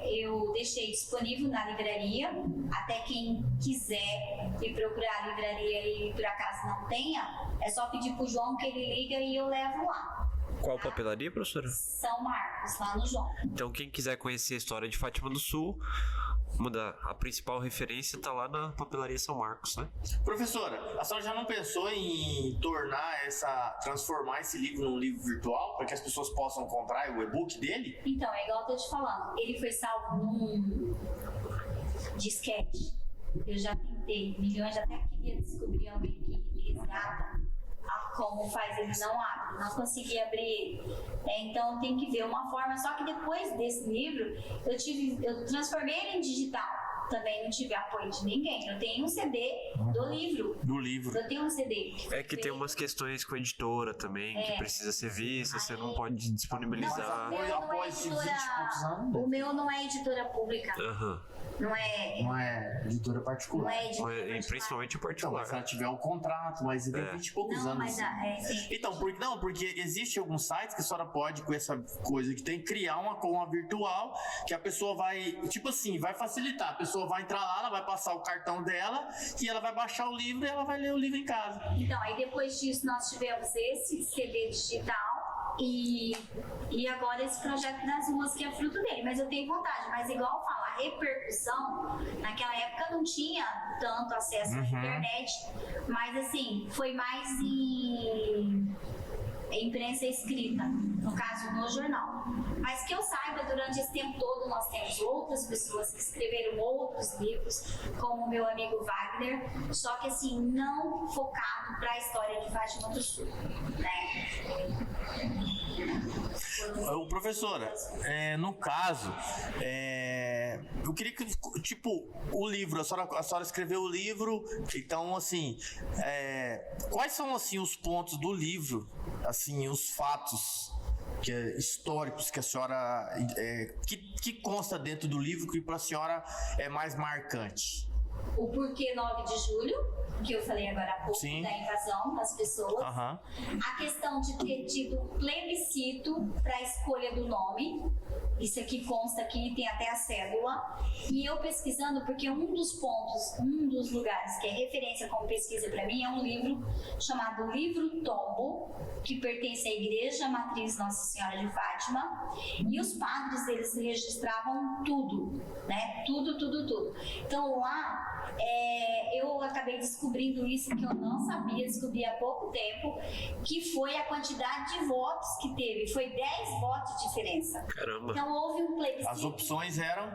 Speaker 3: eu deixei disponível na livraria. Até quem quiser ir procurar a livraria e por acaso não tenha, é só pedir pro João que ele liga e eu levo lá.
Speaker 1: Qual papelaria, professora?
Speaker 3: São Marcos, lá no João.
Speaker 1: Então, quem quiser conhecer a história de Fátima do Sul, a principal referência está lá na papelaria São Marcos, né?
Speaker 2: Professora, a senhora já não pensou em transformar esse livro num livro virtual para que as pessoas possam comprar o e-book dele?
Speaker 3: Então, é igual eu tô te falando, ele foi salvo num disquete. Eu já tentei, milhões, até queria descobrir alguém que resgata como faz, ele não abre, não consegui abrir ele. Então tem que ver uma forma, só que depois desse livro, eu transformei ele em digital. Também não tive apoio de ninguém. Eu tenho um CD do livro. Eu tenho um CD.
Speaker 1: Que tem umas questões com a editora também, que precisa ser vista, você não pode disponibilizar.
Speaker 3: O meu não é editora pública. Não é
Speaker 2: editora particular.
Speaker 3: Não é editora particular.
Speaker 1: Principalmente particular.
Speaker 2: Então, se ela tiver um contrato, mas tem 20 e poucos anos. Então, porque existe alguns sites que a senhora pode, com essa coisa que tem, criar uma virtual, que a pessoa vai, tipo assim, vai facilitar. A pessoa vai entrar lá, ela vai passar o cartão dela e ela vai baixar o livro e ela vai ler o livro em casa.
Speaker 3: Então, aí depois disso nós tivemos esse CD digital e agora esse projeto das ruas que é fruto dele. Mas eu tenho vontade, mas igual eu falo, a repercussão, naquela época não tinha tanto acesso à internet, mas assim, foi mais em imprensa escrita, no caso no jornal. Mas que eu saiba, durante esse tempo todo nós temos outras pessoas que escreveram outros livros, como o meu amigo Wagner, só que assim, não focado para a história de Fátima do Sul, né?
Speaker 2: Professora, no caso, eu queria que, tipo, o livro, a senhora escreveu o livro, então, assim, quais são, assim, os pontos do livro, assim, os fatos históricos que a senhora, que consta dentro do livro que para a senhora é mais marcante?
Speaker 3: O porquê 9 de julho, que eu falei agora há pouco, da invasão das pessoas. A questão de ter tido um plebiscito para a escolha do nome. Isso aqui consta aqui, tem até a cédula. E eu pesquisando, porque um dos pontos, um dos lugares que é referência como pesquisa para mim é um livro chamado Livro Tombo, que pertence à Igreja Matriz Nossa Senhora de Fátima. E os padres, eles registravam tudo, né? Tudo. Então lá, eu acabei descobrindo isso que eu não sabia, descobri há pouco tempo, que foi a quantidade de votos que teve. Foi 10 votos de diferença.
Speaker 1: Caramba!
Speaker 3: Então houve um plebiscito.
Speaker 2: As opções eram?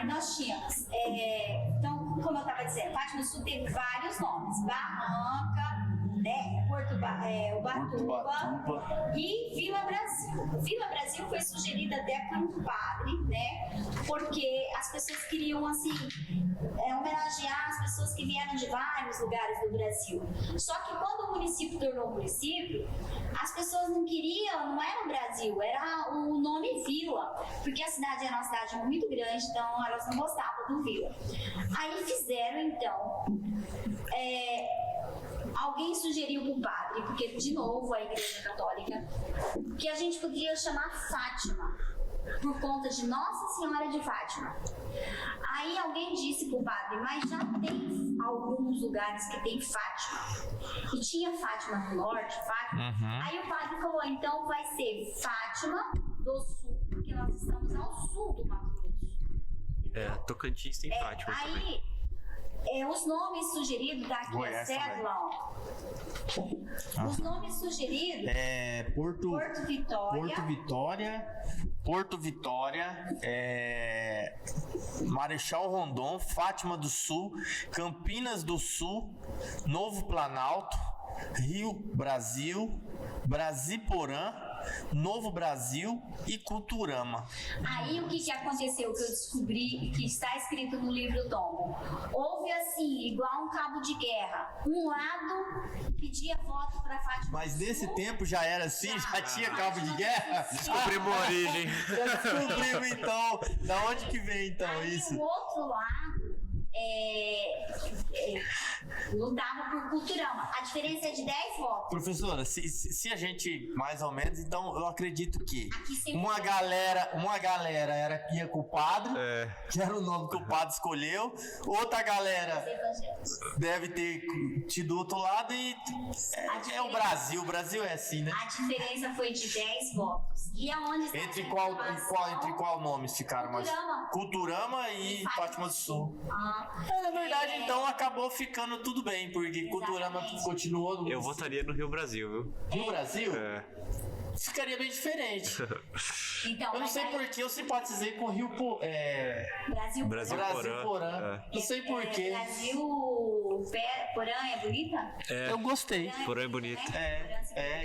Speaker 3: E nós tínhamos. Então, como eu estava dizendo, Fátima do Sul teve vários nomes. Barranca, né? Ubatuba e Vila Brasil. Vila Brasil foi sugerida até por um padre, né? Porque as pessoas queriam, assim, homenagear as pessoas que vieram de vários lugares do Brasil. Só que quando o município tornou município, as pessoas não queriam, não era o Brasil, era o nome Vila, porque a cidade era uma cidade muito grande, então elas não gostavam do Vila. Aí fizeram, então, alguém sugeriu para o padre, porque, de novo, a Igreja Católica, que a gente podia chamar Fátima, por conta de Nossa Senhora de Fátima. Aí alguém disse para o padre, mas já tem alguns lugares que tem Fátima. E tinha Fátima no norte, Fátima. Aí o padre falou, então vai ser Fátima do Sul, porque nós estamos ao sul do Mato Grosso.
Speaker 1: Tocantins tem Fátima também.
Speaker 3: Aí, os nomes sugeridos daqui
Speaker 2: Goiás
Speaker 3: a cédula, os nomes sugeridos
Speaker 2: Porto Vitória, Marechal Rondon, Fátima do Sul, Campinas do Sul, Novo Planalto, Rio Brasil, Brasiporã, Novo Brasil e Culturama.
Speaker 3: Aí o que aconteceu que eu descobri que está escrito no livro Tombo? Houve assim, igual um cabo de guerra. Um lado pedia voto para Fátima.
Speaker 2: Mas nesse tempo já era assim? Já tinha cabo de guerra?
Speaker 1: Descobrimos a origem.
Speaker 2: Já descobrimos então. Da onde que vem então
Speaker 3: aí,
Speaker 2: isso?
Speaker 3: O outro lado lutava por Culturama. A diferença é de 10 votos.
Speaker 2: Professora, se a gente, mais ou menos, então eu acredito que
Speaker 3: Aqui
Speaker 2: uma galera ia com o padre, que era o nome que o padre escolheu, outra galera deve ter tido outro lado e é o Brasil é assim, né?
Speaker 3: A diferença foi de 10 votos. E aonde está
Speaker 2: Entre
Speaker 3: a
Speaker 2: qual nomes ficaram mais?
Speaker 3: Culturama.
Speaker 2: Culturama e Fátima do Sul. Na verdade, então acabou ficando tudo bem, porque Culturama continuou no
Speaker 1: Eu votaria no Rio Brasil, viu?
Speaker 2: Rio Brasil. Ficaria bem diferente.
Speaker 3: Então,
Speaker 2: Eu não sei porque eu simpatizei com o Rio
Speaker 3: Brasil
Speaker 2: Porã. Não sei porquê.
Speaker 3: Brasil Porã é bonita?
Speaker 2: Eu gostei.
Speaker 1: Porã é bonito.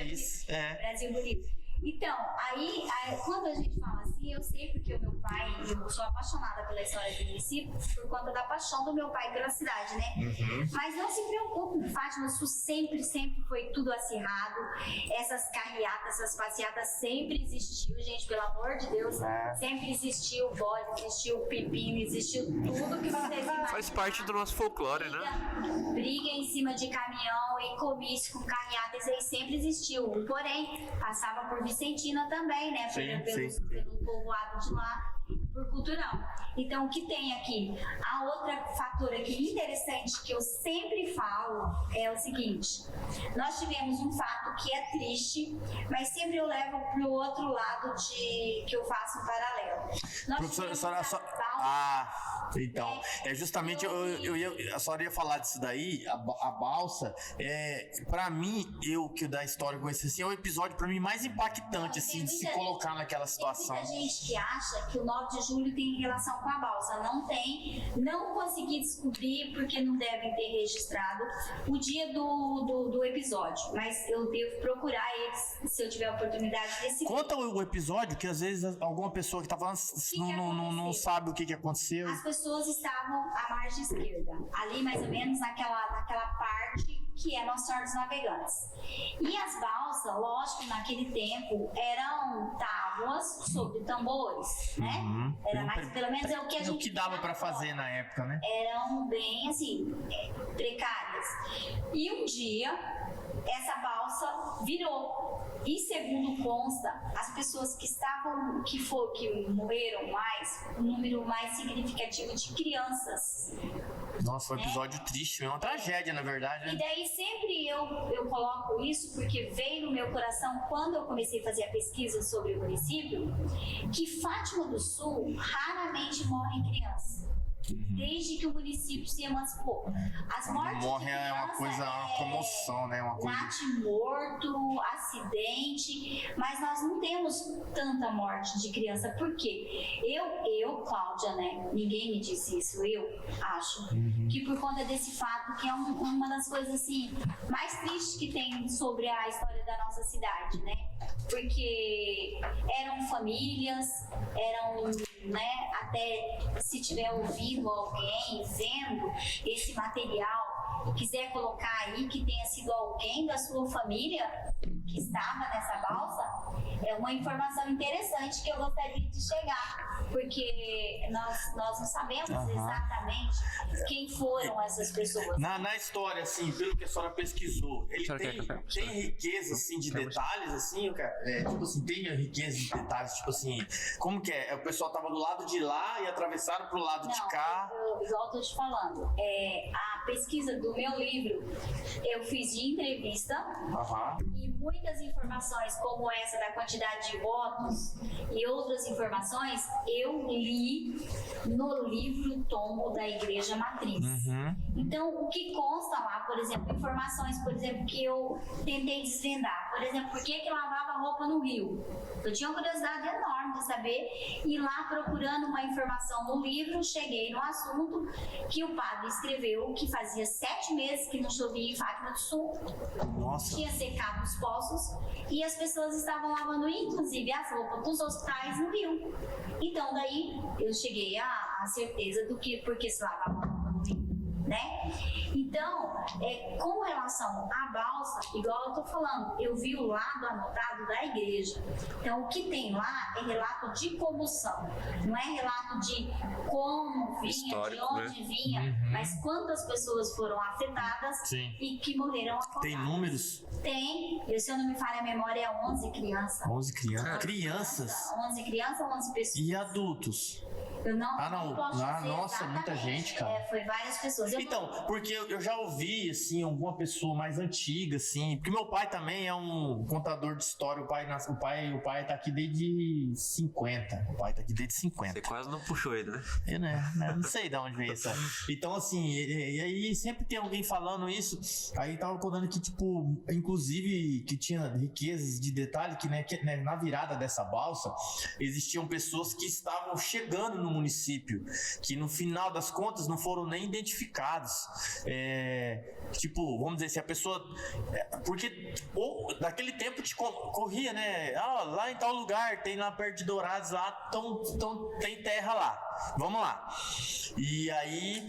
Speaker 2: Isso.
Speaker 3: Brasil bonito. Então, aí, quando a gente fala assim, eu sei porque o meu pai, eu sou apaixonada pela história do município por conta da paixão do meu pai pela cidade, né? Mas não se preocupe, Fátima do Sul sempre foi tudo acirrado. Essas carreatas, essas passeatas sempre existiu, gente, pelo amor de Deus. Sempre existiu bode, existiu pepino, existiu tudo que vocês imaginam.
Speaker 1: Faz parte do nosso folclore, né?
Speaker 3: Briga em cima de caminhão e comício com carreata, isso aí sempre existiu. Porém, passava por Vicentina também, né? Pelo povoado de lá, por Culturama. Então, o que tem aqui? A outra fator aqui interessante que eu sempre falo é o seguinte: nós tivemos um fato que é triste, mas sempre eu levo para o outro lado que eu faço um paralelo.
Speaker 2: Professora, então, justamente a senhora ia falar disso daí, a balsa, pra mim, que da história conheci assim, é o episódio pra mim mais impactante, assim, de se colocar naquela situação.
Speaker 3: Tem muita gente que acha que o 9 de julho tem relação com a balsa. Não tem, não consegui descobrir porque não devem ter registrado o dia do episódio, mas eu devo procurar eles se eu tiver a oportunidade desse.
Speaker 2: Conta o episódio, que às vezes alguma pessoa que tá falando não sabe o que aconteceu.
Speaker 3: As pessoas estavam à margem esquerda, ali mais ou menos naquela parte que é Nossa Senhora dos Navegantes. E as balsas, lógico, naquele tempo eram tábuas sobre tambores, né? Era mais, pelo menos é o que a gente...
Speaker 2: O que dava para fazer na época, né?
Speaker 3: Eram bem, assim, precárias. E um dia, essa balsa virou. E segundo consta, as pessoas que morreram mais, um número mais significativo de crianças.
Speaker 2: Nossa, foi um episódio triste, é uma tragédia, na verdade. Né?
Speaker 3: E daí sempre eu coloco isso porque veio no meu coração quando eu comecei a fazer a pesquisa sobre o município, que Fátima do Sul raramente morrem crianças. desde que o município se emancipou. As mortes
Speaker 2: Morre
Speaker 3: de
Speaker 2: é uma
Speaker 3: criança
Speaker 2: coisa, uma comoção, né? Uma coisa.
Speaker 3: morto, acidente, mas nós não temos tanta morte de criança. Por quê? Eu, Cláudia, né? Ninguém me disse isso, eu acho que por conta desse fato, que é uma das coisas assim mais tristes que tem sobre a história da nossa cidade, né? Porque eram famílias, né? Até se tiver ouvindo alguém vendo esse material e quiser colocar aí que tenha sido alguém da sua família que estava nessa balsa, é uma informação interessante que eu gostaria de chegar, porque nós não sabemos exatamente quem foram essas pessoas.
Speaker 2: Na história, assim, pelo que a senhora pesquisou, ele tem riqueza, assim, de detalhes, assim, tipo assim, tem riqueza de detalhes, tipo assim, como que é? O pessoal tava do lado de lá e atravessaram pro lado de cá?
Speaker 3: Igual eu tô te falando, a pesquisa do meu livro, eu fiz de entrevista e muitas informações como essa da quantidade de votos e outras informações eu li no livro tombo da Igreja Matriz. Então, o que consta lá, por exemplo, informações, por exemplo, que eu tentei desvendar, por exemplo, por que lavava roupa no rio? Eu tinha uma curiosidade enorme de saber, e lá procurando uma informação no livro, cheguei no assunto que o padre escreveu que fazia 7 meses que não chovia em Fátima do Sul.
Speaker 2: Nossa.
Speaker 3: Tinha secado os poços e as pessoas estavam lavando, inclusive, as roupas dos hospitais no rio. Então, daí eu cheguei à certeza do que, porque se lavava roupa no rio, né? Então, com relação à balsa, igual eu tô falando, eu vi o lado anotado da igreja. Então, o que tem lá é relato de comoção, não é relato de como vinha,
Speaker 1: histórico,
Speaker 3: de onde vinha, mas quantas pessoas foram afetadas e que morreram afogadas.
Speaker 2: Tem números?
Speaker 3: Tem, se eu não me falha a memória, é 11 crianças.
Speaker 2: 11 crianças? Crianças?
Speaker 3: 11 crianças, 11 pessoas.
Speaker 2: E adultos?
Speaker 3: Eu não posso dizer
Speaker 2: nossa, muita
Speaker 3: exatamente.
Speaker 2: gente, cara.
Speaker 3: Foi várias pessoas.
Speaker 2: Então, porque eu já ouvi, assim, alguma pessoa mais antiga, assim, porque meu pai também é um contador de história, o pai tá aqui desde 50, o pai tá aqui desde 50.
Speaker 1: Você quase não puxou ele, né?
Speaker 2: Eu, né, não sei de onde veio isso. Então, assim, e aí sempre tem alguém falando isso, aí tava contando que, tipo, inclusive, que tinha riquezas de detalhe, que na virada dessa balsa, existiam pessoas que estavam chegando no município, que no final das contas não foram nem identificados. Tipo, vamos dizer, se a pessoa... porque naquele tempo te corria, né? Lá em tal lugar, tem lá perto de Dourados, lá tem terra lá. Vamos lá. E aí,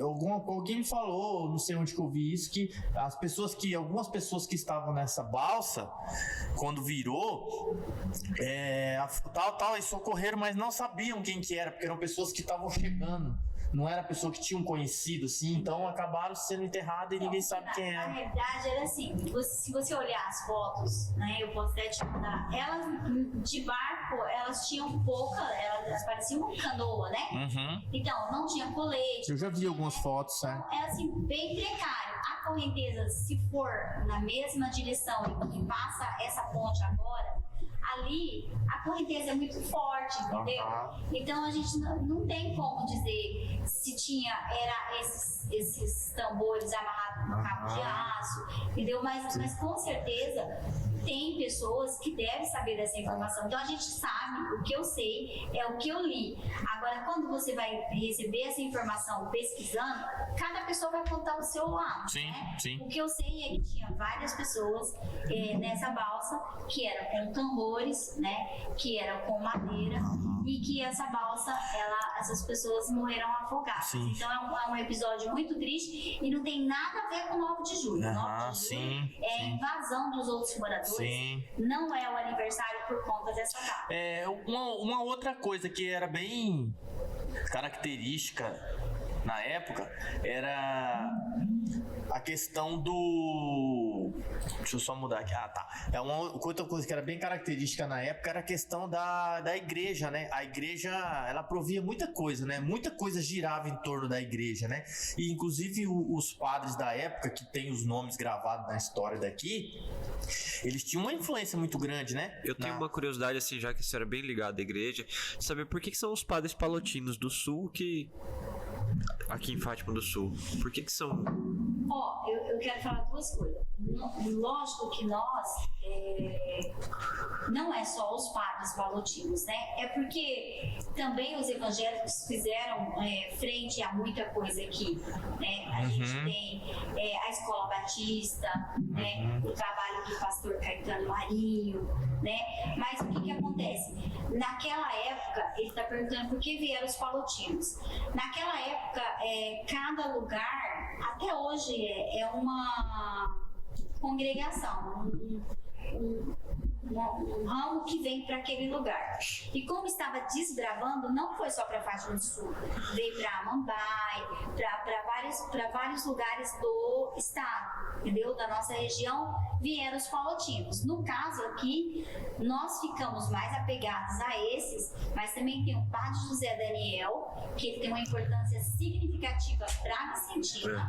Speaker 2: alguém me falou, não sei onde que eu vi isso, que algumas pessoas que estavam nessa balsa, quando virou, e socorreram, mas não sabiam quem que era, porque eram pessoas que estavam chegando. Não era pessoa que tinham conhecido, assim, então acabaram sendo enterradas e ninguém sabe quem é.
Speaker 3: Na realidade era assim, se você olhar as fotos, né, eu posso até te mandar, elas de barco, elas tinham pouca, elas pareciam uma canoa, né? Então, não tinha colete.
Speaker 2: Eu já vi algumas fotos, né?
Speaker 3: É assim, bem precário. A correnteza, se for na mesma direção que passa essa ponte agora, ali a correnteza é muito forte, entendeu? Então a gente não tem como dizer se era esses tambores amarrados no cabo de aço, entendeu? Mas com certeza tem pessoas que devem saber dessa informação. Então a gente sabe, o que eu sei é o que eu li. Agora, quando você vai receber essa informação pesquisando, cada pessoa vai contar o seu lado. Né? O que eu sei é que tinha várias pessoas nessa balsa que eram com tambores, né? Que eram com madeira, e que essa balsa, essas pessoas morreram afogadas. Então é um episódio muito triste e não tem nada a ver com o 9 de julho. 9 de julho é a invasão dos outros moradores. Não é o aniversário por conta dessa data.
Speaker 2: Uma outra coisa que era bem característica na época era a questão do... Deixa eu só mudar aqui. Ah, tá. Uma outra coisa que era bem característica na época era a questão da igreja, né? A igreja, ela provia muita coisa, né? Muita coisa girava em torno da igreja, né? E inclusive os padres da época, que tem os nomes gravados na história daqui, eles tinham uma influência muito grande, né?
Speaker 1: Eu tenho uma curiosidade, assim, já que você era bem ligado à igreja, saber por que são os padres palotinos do sul que... aqui em Fátima do Sul, por que são...
Speaker 3: Eu quero falar duas coisas. Lógico que nós, não é só os padres palotinos, né? É porque também os evangélicos fizeram frente a muita coisa aqui, né? A gente tem a Escola Batista, né? O trabalho do pastor Caetano Marinho, né? Mas o que acontece? Naquela época, ele está perguntando por que vieram os palotinos. Naquela época, cada lugar, até hoje, é uma congregação, um ramo que vem para aquele lugar. E como estava desbravando, não foi só para Fátima do Sul, veio para Mambai, para vários lugares do estado, entendeu? Da nossa região, vieram os palotinos. No caso aqui, nós ficamos mais apegados a esses, mas também tem o Padre José Daniel, que ele tem uma importância significativa para Vicentina,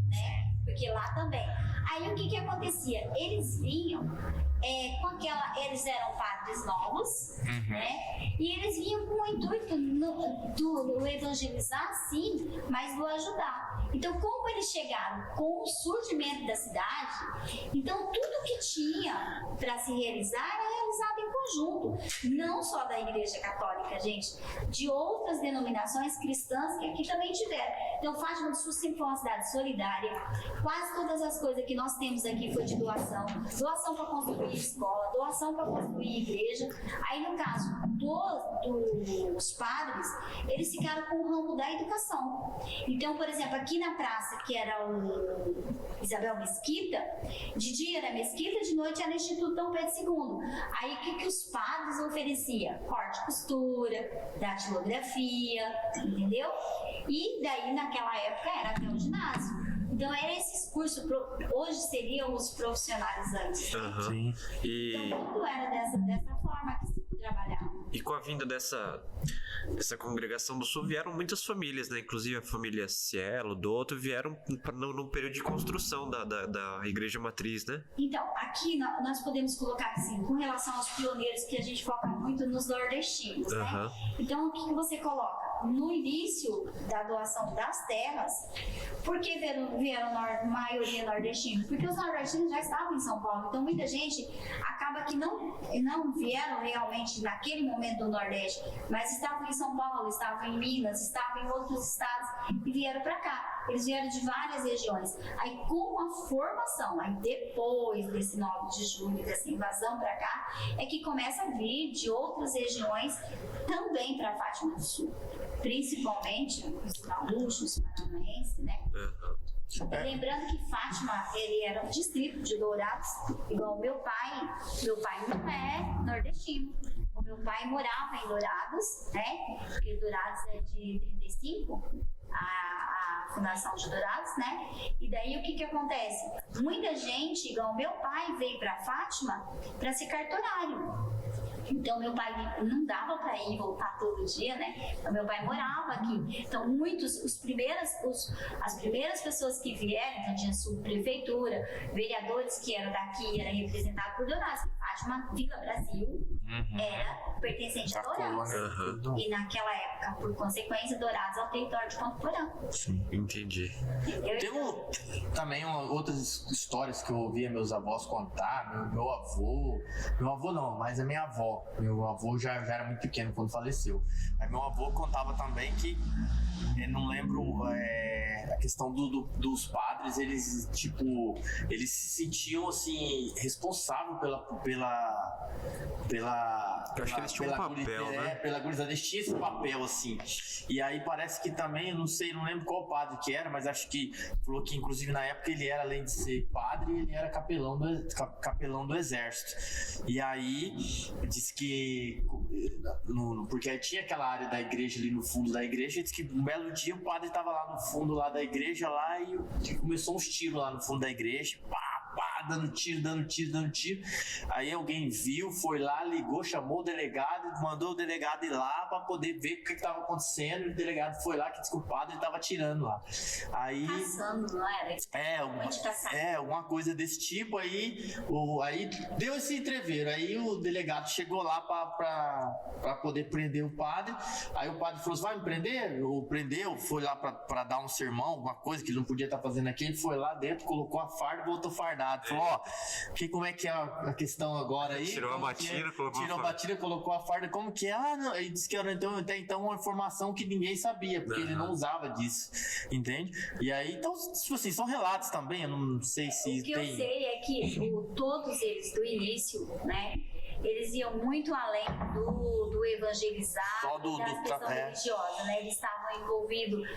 Speaker 3: né? Porque lá também. Aí o que acontecia? Eles vinham eles eram padres novos, né? E eles vinham com o intuito do evangelizar, sim, mas do ajudar. Então, como eles chegaram com o surgimento da cidade, então tudo que tinha para se realizar era realizado em conjunto, não só da Igreja Católica, gente, de outras denominações cristãs que aqui também tiveram. Então, Fátima do Sul sempre foi uma cidade solidária. Quase todas as coisas que nós temos aqui foi de doação para construir escola, doação para construir igreja. Aí, no caso dos padres, eles ficaram com o ramo da educação. Então, por exemplo, aqui na praça, que era o Isabel Mesquita, de dia era Mesquita, de noite era Instituto Dom Pedro II. Aí, o que os padres ofereciam? Corte e costura, datilografia, entendeu? E daí, naquela época, era até o ginásio. Então, eram esses cursos, hoje seriam os profissionalizantes.
Speaker 1: Sim.
Speaker 3: Então, tudo era dessa forma que se trabalhava.
Speaker 1: E com a vinda dessa congregação do Sul, vieram muitas famílias, né? Inclusive a família Cielo, Douto, vieram no período de construção da igreja matriz, né?
Speaker 3: Então, aqui nós podemos colocar assim, com relação aos pioneiros, que a gente foca muito nos nordestinos, né? Então, o que você coloca? No início da doação das terras, por que vieram a maioria nordestinos? Porque os nordestinos já estavam em São Paulo, então muita gente acaba que não vieram realmente naquele momento do Nordeste, mas estavam em São Paulo, estavam em Minas, estavam em outros estados e vieram para cá. Eles vieram de várias regiões. Aí, com a formação, aí depois desse 9 de julho, dessa invasão para cá, é que começa a vir de outras regiões também para Fátima do Sul, principalmente os gaúchos, paranaenses, né? Lembrando que Fátima, ele era um distrito de Dourados, igual o meu pai. Meu pai não é nordestino. O meu pai morava em Dourados, né? Porque Dourados é de 35, a fundação de Dourados, né? E daí o que acontece? Muita gente, igual o meu pai, veio para Fátima para ser cartorário. Então, meu pai não dava para ir e voltar todo dia, né? Então, meu pai morava aqui. Então, as primeiras pessoas que vieram, então tinha subprefeitura, vereadores que eram daqui, era representado por Dourados. Fátima, Vila Brasil, era pertencente a Dourados. E naquela época, por consequência, Dourados é o território de Ponto Porã.
Speaker 1: Sim, entendi.
Speaker 2: Tem também outras histórias que eu ouvia meus avós contar, meu avô não, mas a minha avó. Meu avô já era muito pequeno quando faleceu. Aí meu avô contava também que, não lembro, a questão dos padres, eles se sentiam assim responsáveis
Speaker 1: Eu acho que eles tinham um papel, né?
Speaker 2: Pela gurizada, eles tinham esse papel, assim. E aí parece que também, eu não sei, não lembro qual padre que era, mas acho que falou que, inclusive, na época ele era, além de ser padre, ele era capelão do exército. E aí, disse que... porque aí tinha aquela área da igreja ali no fundo da igreja, disse que um belo dia o padre estava lá no fundo lá da igreja, lá, e começou uns tiros lá no fundo da igreja, dando tiro. Aí alguém viu, foi lá, ligou, chamou o delegado, mandou o delegado ir lá pra poder ver o que estava acontecendo. E o delegado foi lá, que disse que o padre estava atirando lá. Aí,
Speaker 3: caçando, não era?
Speaker 2: Alguma coisa desse tipo. Aí deu esse entreveiro. Aí o delegado chegou lá pra poder prender o padre. Aí o padre falou assim: vai me prender? Ou prendeu, foi lá pra dar um sermão, alguma coisa que ele não podia estar fazendo aqui. Ele foi lá dentro, colocou a farda e voltou fardado. Falou: como é que é a questão agora aí?
Speaker 1: Tirou a batina,
Speaker 2: colocou a farda. Como que é? Não. Ele disse que era então uma informação que ninguém sabia, porque ele não usava disso, entende? E aí, então, tipo assim, são relatos também, eu não sei se
Speaker 3: o que eu sei é que todos eles do início, né, eles iam muito além do evangelizar, da questão religiosa, né? Eles estavam envolvidos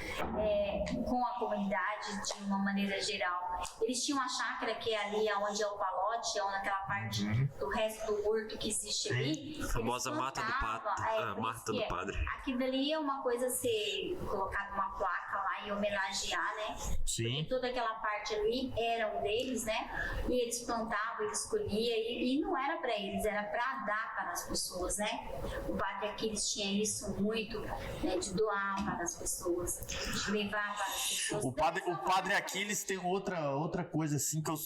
Speaker 3: com a comunidade de uma maneira geral. Eles tinham uma chácara que é ali onde é o Palote, naquela parte do resto do horto que existe ali.
Speaker 1: A famosa Mata do Padre.
Speaker 3: Aquilo ali é uma coisa a ser colocado uma placa lá e homenagear, né?
Speaker 2: Sim.
Speaker 3: Porque toda aquela parte ali era deles, né? E eles plantavam, eles colhiam, e não era para eles, era para dar para as pessoas, né? O Padre Aquiles tinha isso muito, né, de doar para as pessoas, de levar para as pessoas.
Speaker 2: O Padre Aquiles tem outra coisa assim que eu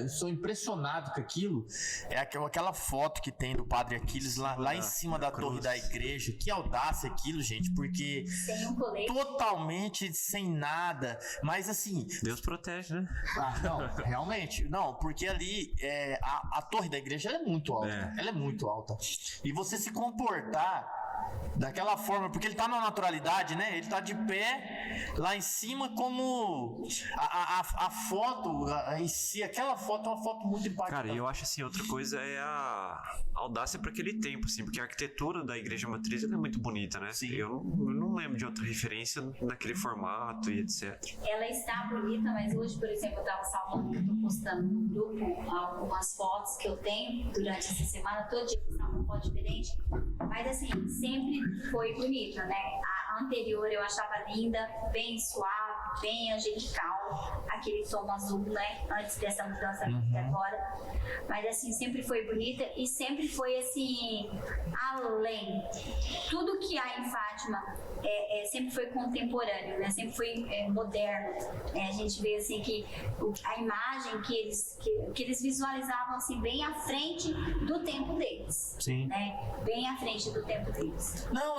Speaker 2: sou impressionado com aquilo, é aquela foto que tem do Padre Aquiles lá em cima da torre da igreja. Que audácia aquilo, gente, porque
Speaker 3: sem um colete,
Speaker 2: totalmente sem nada, mas assim,
Speaker 1: Deus protege, né?
Speaker 2: Não, realmente, não, porque ali a torre da igreja ela é muito alta, ela é muito alta, e você se comportar daquela forma, porque ele tá na naturalidade, né? Ele tá de pé lá em cima, como a foto em si, aquela foto é uma foto muito impactante.
Speaker 1: Cara, eu acho assim, outra coisa é a audácia para aquele tempo, assim, porque a arquitetura da igreja matriz ela é muito bonita, né?
Speaker 2: Sim.
Speaker 1: Eu não lembro de outra referência naquele formato e etc.
Speaker 3: Ela está bonita, mas hoje, por exemplo, eu tava salvando, eu tô postando no grupo algumas fotos que eu tenho durante essa semana, todo dia postando uma foto diferente, mas assim, sempre foi bonita, né? A anterior eu achava linda, bem suave, bem angelical, aquele tom azul, né? Antes dessa mudança de agora. Mas assim, sempre foi bonita e sempre foi assim, além. Tudo que há em Fátima sempre foi contemporâneo, né? Sempre foi moderno. A gente vê assim que a imagem que eles visualizavam assim, bem à frente do tempo deles.
Speaker 2: Sim.
Speaker 3: Né? Bem à frente do tempo deles.
Speaker 2: Não,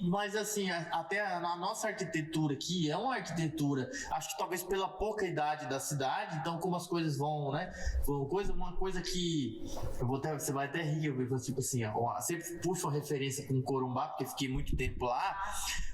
Speaker 2: mas assim, até na nossa arquitetura aqui, é uma arquitetura, acho que talvez pela pouca idade da cidade, então como as coisas vão, né? Uma coisa que você vai até rir, tipo assim, sempre puxo uma referência com o Corumbá, porque fiquei muito tempo lá.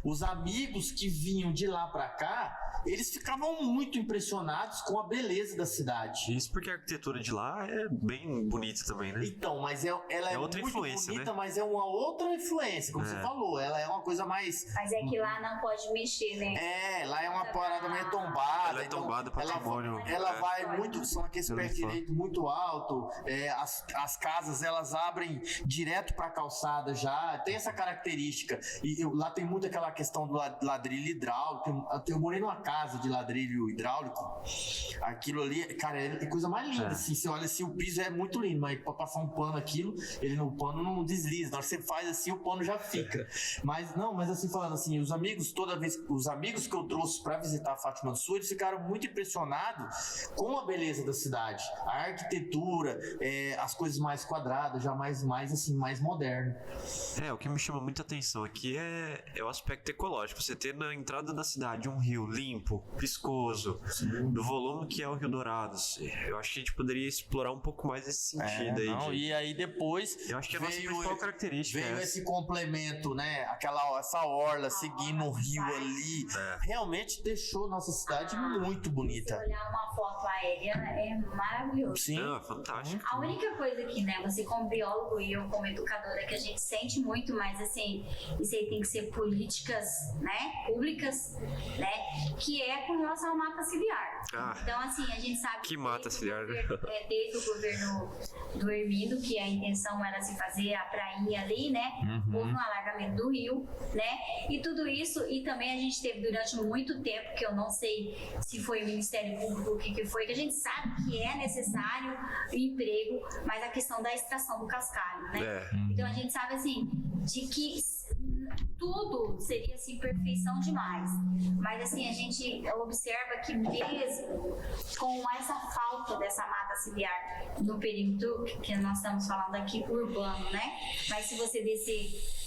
Speaker 2: Os amigos que vinham de lá pra cá, eles ficavam muito impressionados com a beleza da cidade.
Speaker 1: Isso porque a arquitetura de lá é bem bonita também, né?
Speaker 2: Então, mas ela é
Speaker 1: outra
Speaker 2: muito
Speaker 1: influência,
Speaker 2: bonita,
Speaker 1: né?
Speaker 2: mas é uma outra influência, como você falou. Ela é uma coisa mais...
Speaker 3: Mas é que lá não pode mexer, né?
Speaker 2: Lá é uma parada meio tombada.
Speaker 1: Ela é tombada, patrimônio.
Speaker 2: Ela vai muito, são aqueles pés direito muito alto. As casas, elas abrem direto pra calçada já. Tem essa característica. E lá tem muito aquela questão do ladrilho hidráulico. Eu morei numa casa de ladrilho hidráulico. Aquilo ali, cara, é coisa mais linda. Assim, você olha assim, o piso é muito lindo, mas pra passar um pano aquilo, o pano não desliza. Na hora que você faz assim, o pano já fica. Mas assim, falando assim, os amigos que eu trouxe pra visitar a Fátima do Sul, eles ficaram muito impressionados com a beleza da cidade. A arquitetura, as coisas mais quadradas, já mais assim, mais moderno.
Speaker 1: O que me chama muita atenção aqui é o aspecto aspecto ecológico. Você ter na entrada da cidade um rio limpo, viscoso, do volume que é o Rio Dourados. Eu acho que a gente poderia explorar um pouco mais esse sentido aí.
Speaker 2: E aí depois
Speaker 1: Eu acho que a nossa principal característica
Speaker 2: veio esse complemento, né? Essa orla seguindo o rio ali. Realmente deixou nossa cidade muito bonita.
Speaker 3: Se olhar uma foto aérea, é maravilhoso.
Speaker 2: Sim.
Speaker 1: Fantástico.
Speaker 3: A única coisa que, né, você como biólogo e eu como educadora, que a gente sente muito, mas assim, isso aí tem que ser políticas, né, públicas, né, que é com relação à mata ciliar. Então, assim, a gente sabe
Speaker 1: que mata ciliar,
Speaker 3: desde o governo do Hermínio, que a intenção era se fazer a prainha ali, né, houve um alargamento do rio, né, e tudo isso, e também a gente teve durante muito tempo, que eu não sei se foi o Ministério Público, o que foi, que a gente sabe que é necessário o emprego, mas a questão da extração do cascalho, né? Então a gente sabe assim, de que tudo seria assim perfeição demais, mas assim a gente observa que mesmo com essa falta dessa mata ciliar no perímetro que nós estamos falando aqui urbano, né? Mas se você descer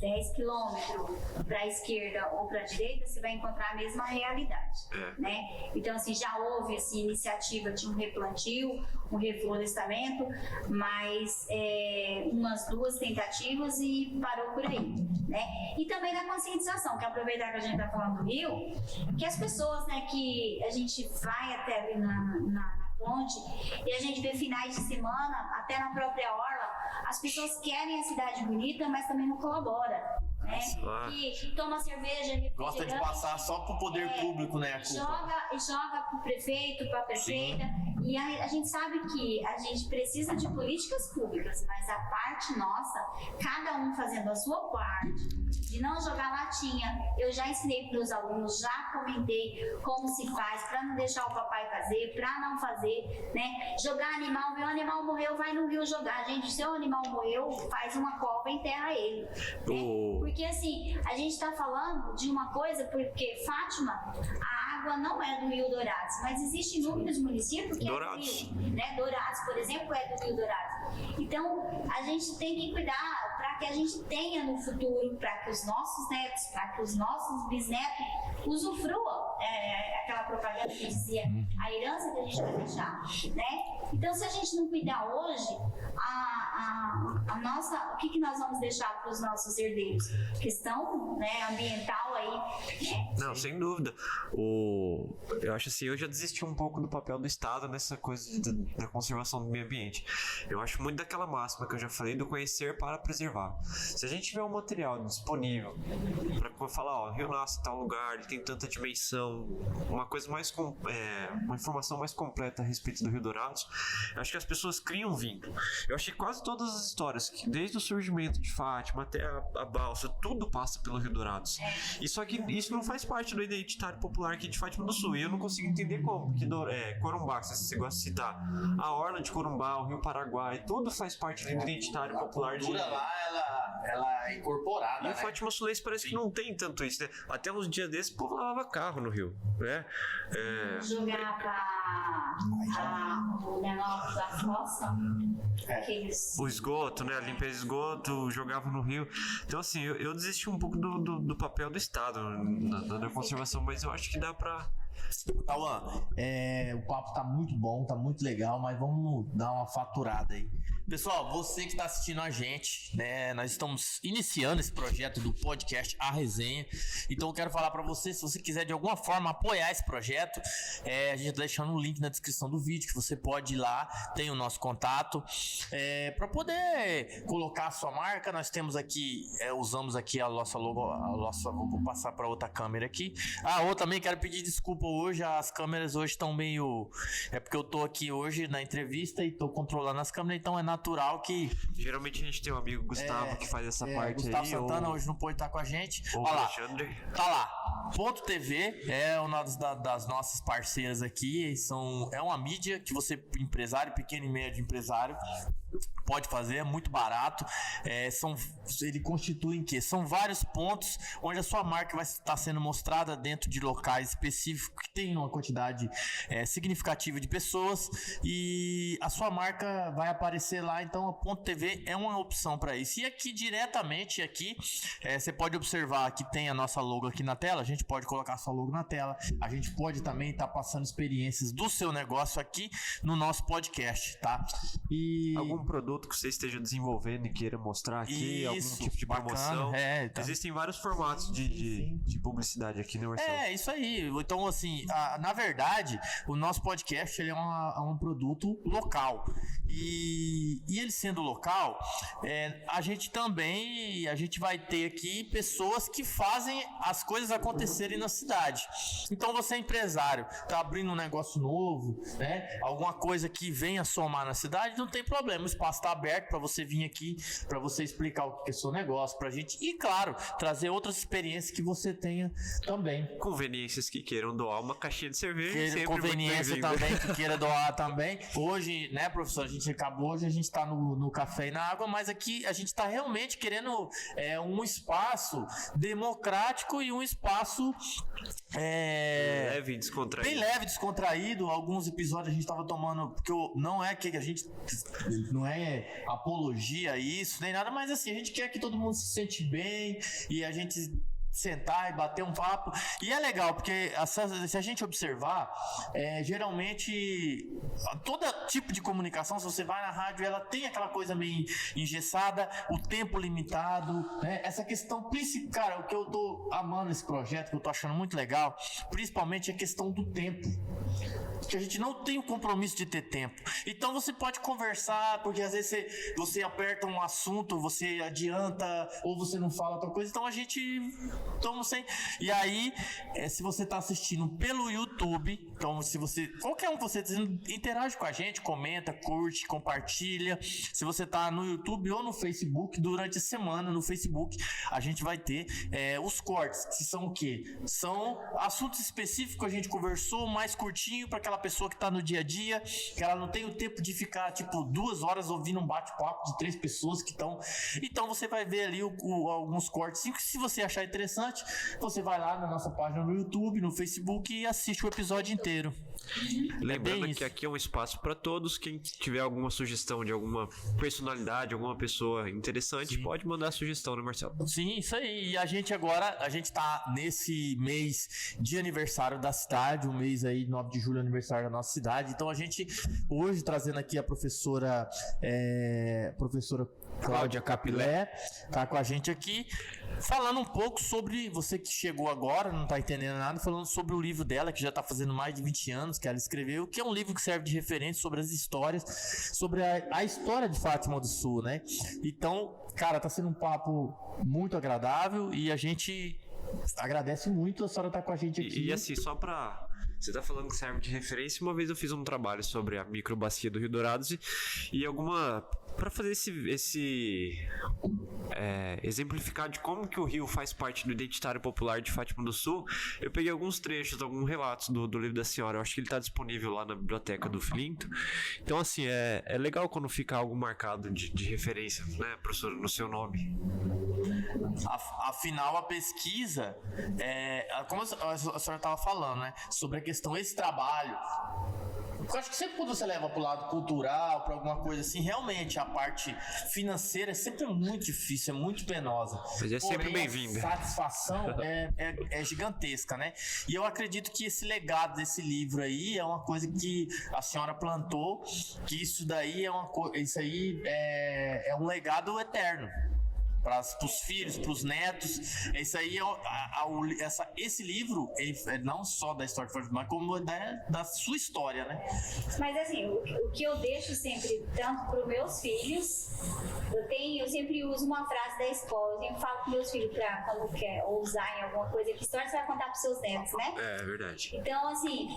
Speaker 3: 10 quilômetros para a esquerda ou para a direita, você vai encontrar a mesma realidade, né? Então assim já houve assim iniciativa de um replantio, um reflorestamento, mas umas 2 tentativas e parou por aí, né? E também da conscientização, que aproveitar que a gente está falando do Rio, que as pessoas, né, que a gente vai até ali na ponte e a gente vê finais de semana, até na própria orla, as pessoas querem a cidade bonita, mas também não colabora. Né? Que toma cerveja,
Speaker 2: gosta de passar só pro poder público, né? A culpa.
Speaker 3: Joga pro prefeito, pra prefeita. Sim. E a gente sabe que a gente precisa de políticas públicas, mas a parte nossa, cada um fazendo a sua parte, de não jogar latinha. Eu já ensinei para os alunos, já comentei como se faz, para não deixar o papai fazer, para não fazer, né? Jogar animal, meu animal morreu, vai no rio jogar. Gente, seu animal morreu, faz uma cova e enterra ele. Né? Porque assim, a gente está falando de uma coisa, porque Fátima, a água não é do Rio Dourados, mas existem inúmeros municípios que
Speaker 1: Dourados.
Speaker 3: É do Rio, né? Dourados, por exemplo, é do Rio Dourados. Então, a gente tem que cuidar para que a gente tenha no futuro, para que os nossos netos, para que os nossos bisnetos usufruam aquela propaganda que dizia a herança que a gente vai deixar, né? Então, se a gente não cuidar hoje, a nossa, o que nós vamos deixar para os nossos herdeiros? Questão, né, ambiental aí, né?
Speaker 1: Não, sem dúvida. Eu acho assim, eu já desisti um pouco do papel do Estado nessa coisa da conservação do meio ambiente. Eu acho muito daquela máxima que eu já falei, do conhecer para preservar. Se a gente tiver um material disponível para falar, ó, o rio nasce em tal lugar, ele tem tanta dimensão, uma coisa mais uma informação mais completa a respeito do Rio Dourados, eu acho que as pessoas criam vínculo. Eu acho que quase todas as histórias, que desde o surgimento de Fátima até a balsa, tudo passa pelo Rio Dourados. E só que isso não faz parte do identitário popular aqui de Fátima do Sul. E eu não consigo entender como, porque Corumbá, se você gosta de citar, a orla de Corumbá, o Rio Paraguai, tudo faz parte do identitário popular de
Speaker 2: lá, ela é incorporada,
Speaker 1: e o Fátima Sulense parece que não tem tanto isso, né? Até uns dias desses, o povo lavava carro no Rio, né?
Speaker 3: Jogar o negócio da fossa,
Speaker 1: o esgoto, né? A limpeza de esgoto, jogava no rio. Então, assim, eu desisti um pouco do papel do Estado na conservação, mas eu acho que dá pra...
Speaker 2: Tauan, o papo tá muito bom, tá muito legal, mas vamos dar uma faturada aí. Pessoal, você que está assistindo a gente, né? Nós estamos iniciando esse projeto do podcast A Resenha. Então eu quero falar para você, se você quiser de alguma forma apoiar esse projeto, a gente tá deixando um link na descrição do vídeo que você pode ir lá, tem o nosso contato, para poder colocar a sua marca. Nós temos aqui, usamos aqui a nossa logo, vou passar para outra câmera aqui. Eu também quero pedir desculpa hoje, as câmeras hoje estão meio, porque eu tô aqui hoje na entrevista e tô controlando as câmeras, então é natural que...
Speaker 1: Geralmente a gente tem um amigo Gustavo que faz essa parte
Speaker 2: Gustavo
Speaker 1: aí.
Speaker 2: Santana hoje não pode estar com a gente.
Speaker 1: Olha lá, Alexandre.
Speaker 2: Tá lá. Ponto TV é uma das nossas parceiras aqui. É uma mídia que você, empresário, pequeno e médio empresário, pode fazer, é muito barato. São ele constitui em quê? São vários pontos onde a sua marca vai estar sendo mostrada dentro de locais específicos que tem uma quantidade significativa de pessoas e a sua marca vai aparecer lá. Então a Ponto TV é uma opção para isso. E aqui diretamente aqui você pode observar que tem a nossa logo aqui na tela. A gente pode colocar a sua logo na tela. A gente pode também estar passando experiências do seu negócio aqui no nosso podcast, tá? E
Speaker 1: algum produto que você esteja desenvolvendo e queira mostrar aqui,
Speaker 2: isso,
Speaker 1: algum tipo de promoção.
Speaker 2: Tá.
Speaker 1: Existem vários formatos de publicidade aqui, né, Marcelo?
Speaker 2: Isso aí. Então, assim, na verdade, o nosso podcast ele é um produto local. E ele sendo local, a gente vai ter aqui pessoas que fazem as coisas acontecerem na cidade. Então, você é empresário, tá abrindo um negócio novo, né? Alguma coisa que venha somar na cidade, não tem problema. O espaço está aberto para você vir aqui, para você explicar o que é seu negócio pra gente e, claro, trazer outras experiências que você tenha também.
Speaker 1: Conveniências que queiram doar uma caixinha de cerveja.
Speaker 2: Conveniência também que queira doar também. Hoje, né, professor, a gente acabou, hoje a gente tá no café e na água, mas aqui a gente tá realmente querendo um espaço democrático e um espaço
Speaker 1: leve e descontraído.
Speaker 2: Bem leve, descontraído. Alguns episódios a gente tava tomando, porque não é que a gente não é apologia a isso, nem nada, mas assim, a gente quer que todo mundo se sente bem e a gente sentar e bater um papo. E é legal, porque se a gente observar, geralmente todo tipo de comunicação, se você vai na rádio, ela tem aquela coisa meio engessada, o tempo limitado, né? Essa questão principal, cara, o que eu tô amando nesse projeto, que eu tô achando muito legal, principalmente é a questão do tempo. Que a gente não tem o compromisso de ter tempo. Então você pode conversar, porque às vezes você aperta um assunto, você adianta, ou você não fala outra coisa. Então a gente toma sem. E aí, se você está assistindo pelo YouTube, então se você, qualquer um que você interage com a gente, comenta, curte, compartilha. Se você está no YouTube ou no Facebook, durante a semana no Facebook, a gente vai ter os cortes, que são o quê? São assuntos específicos que a gente conversou, mais curtinho, para aquela pessoa que está no dia a dia, que ela não tem o tempo de ficar tipo 2 horas ouvindo um bate-papo de 3 pessoas que estão. Então você vai ver ali alguns cortes. Se você achar interessante, você vai lá na nossa página no YouTube, no Facebook e assiste o episódio inteiro.
Speaker 1: Lembrando que aqui é um espaço para todos. Quem tiver alguma sugestão de alguma personalidade, alguma pessoa interessante, pode mandar sugestão, né, Marcelo?
Speaker 2: Sim, isso aí. E a gente tá nesse mês de aniversário da cidade, o mês aí, 9 de julho, aniversário da nossa cidade. Então a gente, hoje, trazendo aqui a professora Cláudia Capilé, tá com a gente aqui, falando um pouco sobre, você que chegou agora, não tá entendendo nada, falando sobre o livro dela, que já tá fazendo mais de 20 anos que ela escreveu, que é um livro que serve de referência sobre as histórias, sobre a história de Fátima do Sul, né? Então, cara, tá sendo um papo muito agradável e a gente agradece muito a senhora estar com a gente aqui.
Speaker 1: E assim, só pra... Você tá falando que serve de referência. Uma vez eu fiz um trabalho sobre a microbacia do Rio Dourados e para fazer exemplificar de como que o rio faz parte do identitário popular de Fátima do Sul, eu peguei alguns trechos, alguns relatos do livro da senhora. Eu acho que ele tá disponível lá na biblioteca do Filinto. Então, assim, é legal quando fica algo marcado de referência, né, professor, no seu nome.
Speaker 2: Afinal, a pesquisa, como a senhora estava falando, né, sobre a questão, esse trabalho, eu acho que sempre quando você leva para o lado cultural, para alguma coisa assim, realmente a parte financeira é sempre muito difícil, é muito penosa.
Speaker 1: Mas é sempre bem-vinda.
Speaker 2: A satisfação é gigantesca, né? E eu acredito que esse legado desse livro aí é uma coisa que a senhora plantou, que isso daí é um legado eterno. Para os filhos, para os netos. Isso aí esse livro é não só da história de Fátima, mas como da sua história, né?
Speaker 3: Mas assim, o que eu deixo sempre, tanto para os meus filhos, eu sempre uso uma frase da escola. Eu sempre falo para meus filhos, para quando quer ousar em alguma coisa, que história você vai contar para os seus netos, né?
Speaker 1: É verdade.
Speaker 3: Então, assim,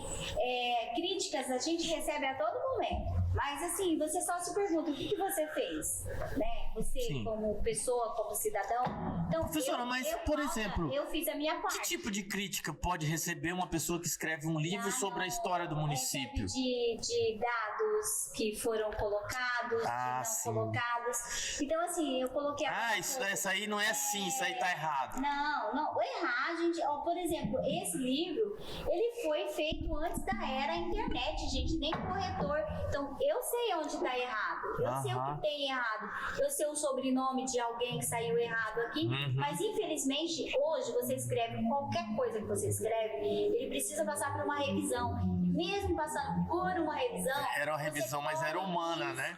Speaker 3: críticas a gente recebe a todo momento. Mas assim, você só se pergunta o que você fez, né? Você, sim, como pessoa, como cidadão. Então,
Speaker 2: professora, por exemplo,
Speaker 3: eu fiz a minha parte.
Speaker 2: Que tipo de crítica pode receber uma pessoa que escreve um livro sobre a história do município?
Speaker 3: De dados, dados que foram colocados, que não colocados. Então, assim, eu coloquei...
Speaker 2: Isso aí não é assim, isso aí tá errado.
Speaker 3: Não, errar, gente. Por exemplo, esse livro, ele foi feito antes da era internet, gente, nem corretor. Então, eu sei onde tá errado, eu sei o que tem errado, eu sei o sobrenome de alguém que saiu errado aqui, mas infelizmente, hoje, você escreve qualquer coisa que você escreve, ele precisa passar por uma revisão. Mesmo passando por uma revisão...
Speaker 2: Era uma revisão, mas era humana, né?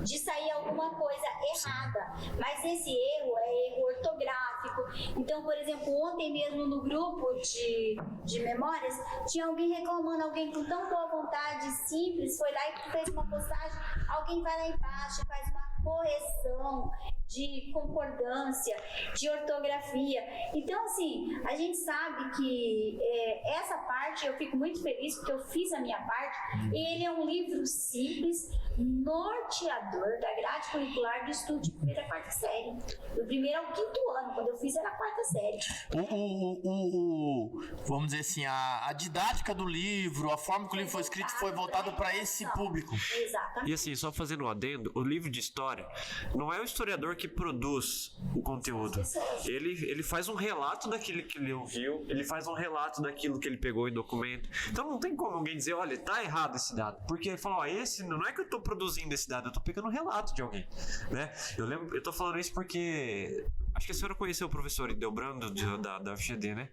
Speaker 3: De sair alguma coisa errada. Mas esse erro é erro ortográfico. Então, por exemplo, ontem mesmo no grupo de memórias, tinha alguém reclamando, alguém com tão boa vontade, simples, foi lá e fez uma postagem, alguém vai lá embaixo e faz uma correção de concordância, de ortografia. Então, assim, a gente sabe que essa parte eu fico muito feliz porque eu fiz a minha parte. E ele é um livro simples, norteador da grade curricular do estudo de primeira a quarta série. Do primeiro ao quinto ano, quando eu fiz era a quarta série.
Speaker 2: Vamos dizer assim, a didática do livro, a forma que o livro foi escrito foi voltado para esse público.
Speaker 3: Exatamente.
Speaker 1: E assim, só fazendo um adendo, o livro de história não é o historiador que produz o conteúdo. Ele faz um relato daquilo que ele ouviu, ele faz um relato daquilo que ele pegou em documento. Então não tem como alguém dizer, olha, tá errado esse dado. Porque ele fala, esse não é que eu tô produzindo esse dado, eu tô pegando um relato de alguém, né? Eu tô falando isso porque... Acho que a senhora conheceu o professor Ideobrando da UFGD, né?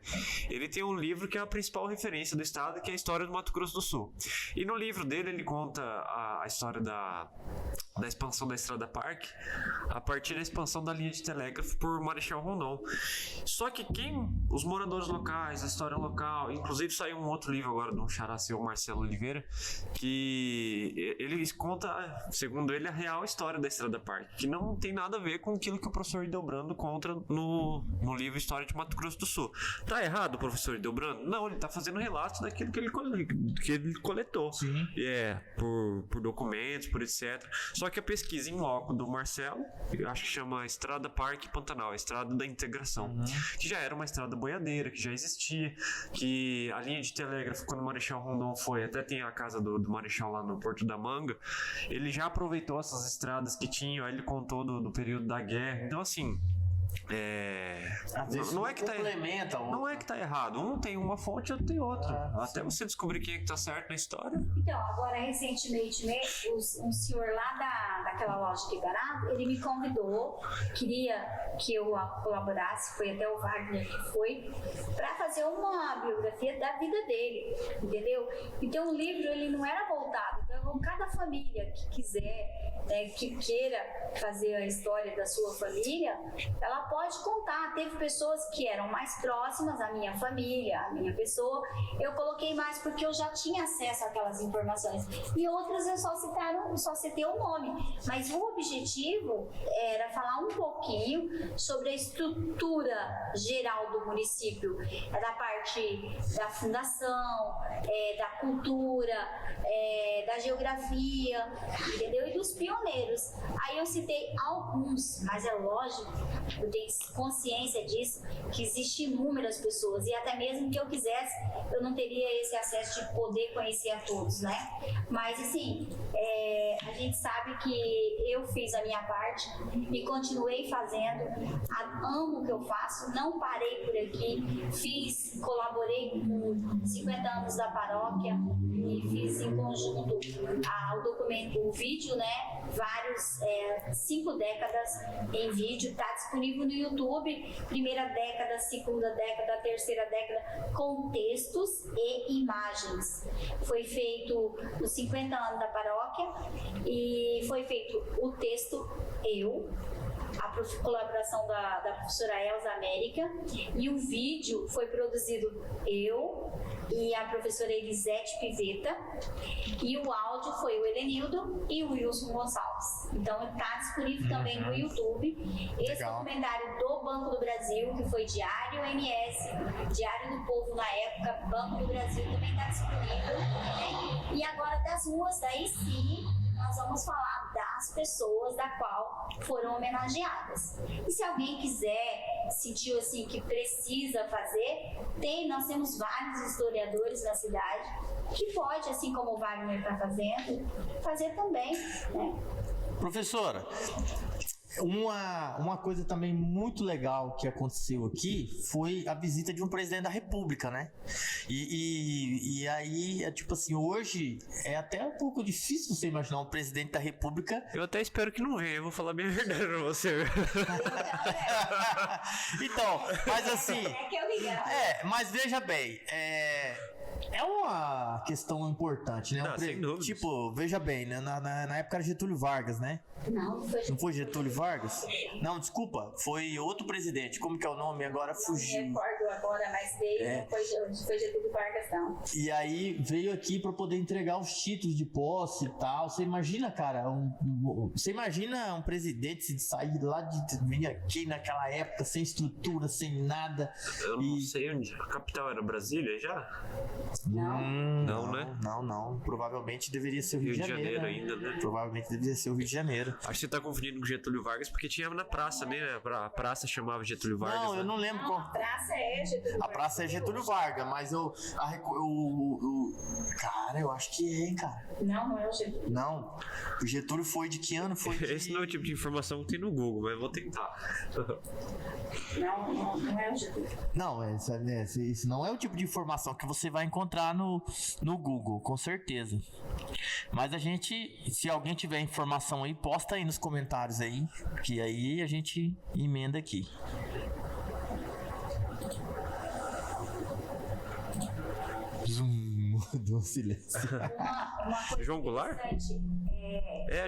Speaker 1: Ele tem um livro que é a principal referência do estado, que é a história do Mato Grosso do Sul. E no livro dele ele conta a história da expansão da Estrada Parque a partir da expansão da linha de telégrafo por Marechal Rondon. Só que os moradores locais, a história local, inclusive saiu um outro livro agora de um xará seu, Marcelo Oliveira, que ele conta, segundo ele, a real história da Estrada Parque, que não tem nada a ver com aquilo que o professor Ideobrando conta no livro História de Mato Grosso do Sul. Tá errado o professor Ideobrando? Não, ele tá fazendo relatos daquilo que ele coletou. Sim. Por documentos, por etc. Só que a pesquisa em loco do Marcelo, eu acho que chama Estrada Parque Pantanal, a Estrada da Integração, que já era uma estrada boiadeira, que já existia, que a linha de telégrafo, quando o Marechal Rondon foi, até tem a casa do Marechal lá no Porto da Manga, ele já aproveitou essas estradas que tinham, aí ele contou do período da guerra. Então, assim, não é que tá errado. Um tem uma fonte, outro tem outra. Até você descobrir quem é que tá certo na história.
Speaker 3: Então, agora recentemente, um senhor lá daquela loja de barato, ele me convidou, queria que eu colaborasse, foi até o Wagner que foi, para fazer uma biografia da vida dele, entendeu? Então o livro ele não era voltado, então cada família que quiser, que queira fazer a história da sua família, ela pode contar. Teve pessoas que eram mais próximas à minha família, à minha pessoa, eu coloquei mais porque eu já tinha acesso àquelas informações, e outras eu só citei o nome, mas o objetivo era falar um pouquinho sobre a estrutura geral do município, da parte da fundação, da cultura, da geografia, entendeu? E dos pioneiros. Aí eu citei alguns, mas é lógico, eu tenho consciência disso, que existem inúmeras pessoas, e até mesmo que eu quisesse, eu não teria esse acesso de poder conhecer a todos, né? Mas assim, a gente sabe que eu fiz a minha parte e continuei fazendo, amo o que eu faço, não parei por aqui, colaborei com 50 anos da paróquia e fiz em conjunto o documento, o vídeo, né? Vários, 5 décadas em vídeo, está disponível no YouTube, primeira década, segunda década, terceira década, com textos e imagens. Foi feito os 50 anos da paróquia e foi feito o texto, a colaboração da professora Elza América, e o vídeo foi produzido eu e a professora Elisete Piveta, e o áudio foi o Helenildo e o Wilson Gonçalves. Então está disponível também no YouTube. Esse documentário do Banco do Brasil, que foi Diário MS, Diário do Povo na época, Banco do Brasil, também está disponível, né? E agora das ruas, aí sim, nós vamos falar das pessoas da qual foram homenageadas. E se alguém quiser, sentiu assim que precisa fazer, nós temos vários historiadores na cidade que pode, assim como o Wagner está fazendo, fazer também, né?
Speaker 2: Professora, uma coisa também muito legal que aconteceu aqui foi a visita de um presidente da República, né? E aí, tipo assim, hoje é até um pouco difícil você imaginar um presidente da República.
Speaker 1: Eu até espero que não venha, eu vou falar bem a verdade pra você.
Speaker 2: Então, mas assim.
Speaker 3: É que eu ligo.
Speaker 2: Mas veja bem, é uma questão importante, né?
Speaker 1: Não, sem dúvidas.
Speaker 2: Tipo, veja bem, né? Na época era Getúlio Vargas, né? Não foi Getúlio Vargas? Não, desculpa, foi outro presidente. Como que é o nome? Agora fugiu.
Speaker 3: Não me recordo agora, mas não foi Getúlio Vargas, não.
Speaker 2: E aí veio aqui para poder entregar os títulos de posse e tal. Você imagina, cara, você imagina um presidente se sair lá vir aqui naquela época sem estrutura, sem nada.
Speaker 1: Eu não sei onde. A capital era Brasília já? Não, né?
Speaker 2: Não. Provavelmente deveria ser o Rio de Janeiro, né?
Speaker 1: ainda, né?
Speaker 2: Provavelmente deveria ser o Rio de Janeiro.
Speaker 1: Acho que você tá confundindo com Getúlio Vargas, porque tinha na praça, né? A praça chamava Getúlio Vargas.
Speaker 2: Não, eu não lembro qual.
Speaker 3: A praça é Getúlio Vargas.
Speaker 2: A praça é Getúlio Vargas, mas cara, eu acho que é, hein, cara.
Speaker 3: Não é o Getúlio.
Speaker 2: Não, o Getúlio foi de que ano? Foi de...
Speaker 1: Esse não é o tipo de informação que tem no Google, mas eu vou tentar.
Speaker 3: Não é o Getúlio.
Speaker 2: Não, isso não é o tipo de informação que você vai encontrar no Google, com certeza. Mas se alguém tiver informação aí, posta aí nos comentários aí, que aí a gente emenda aqui. Zoom, do silêncio.
Speaker 3: Uma coisa
Speaker 1: João Goulart?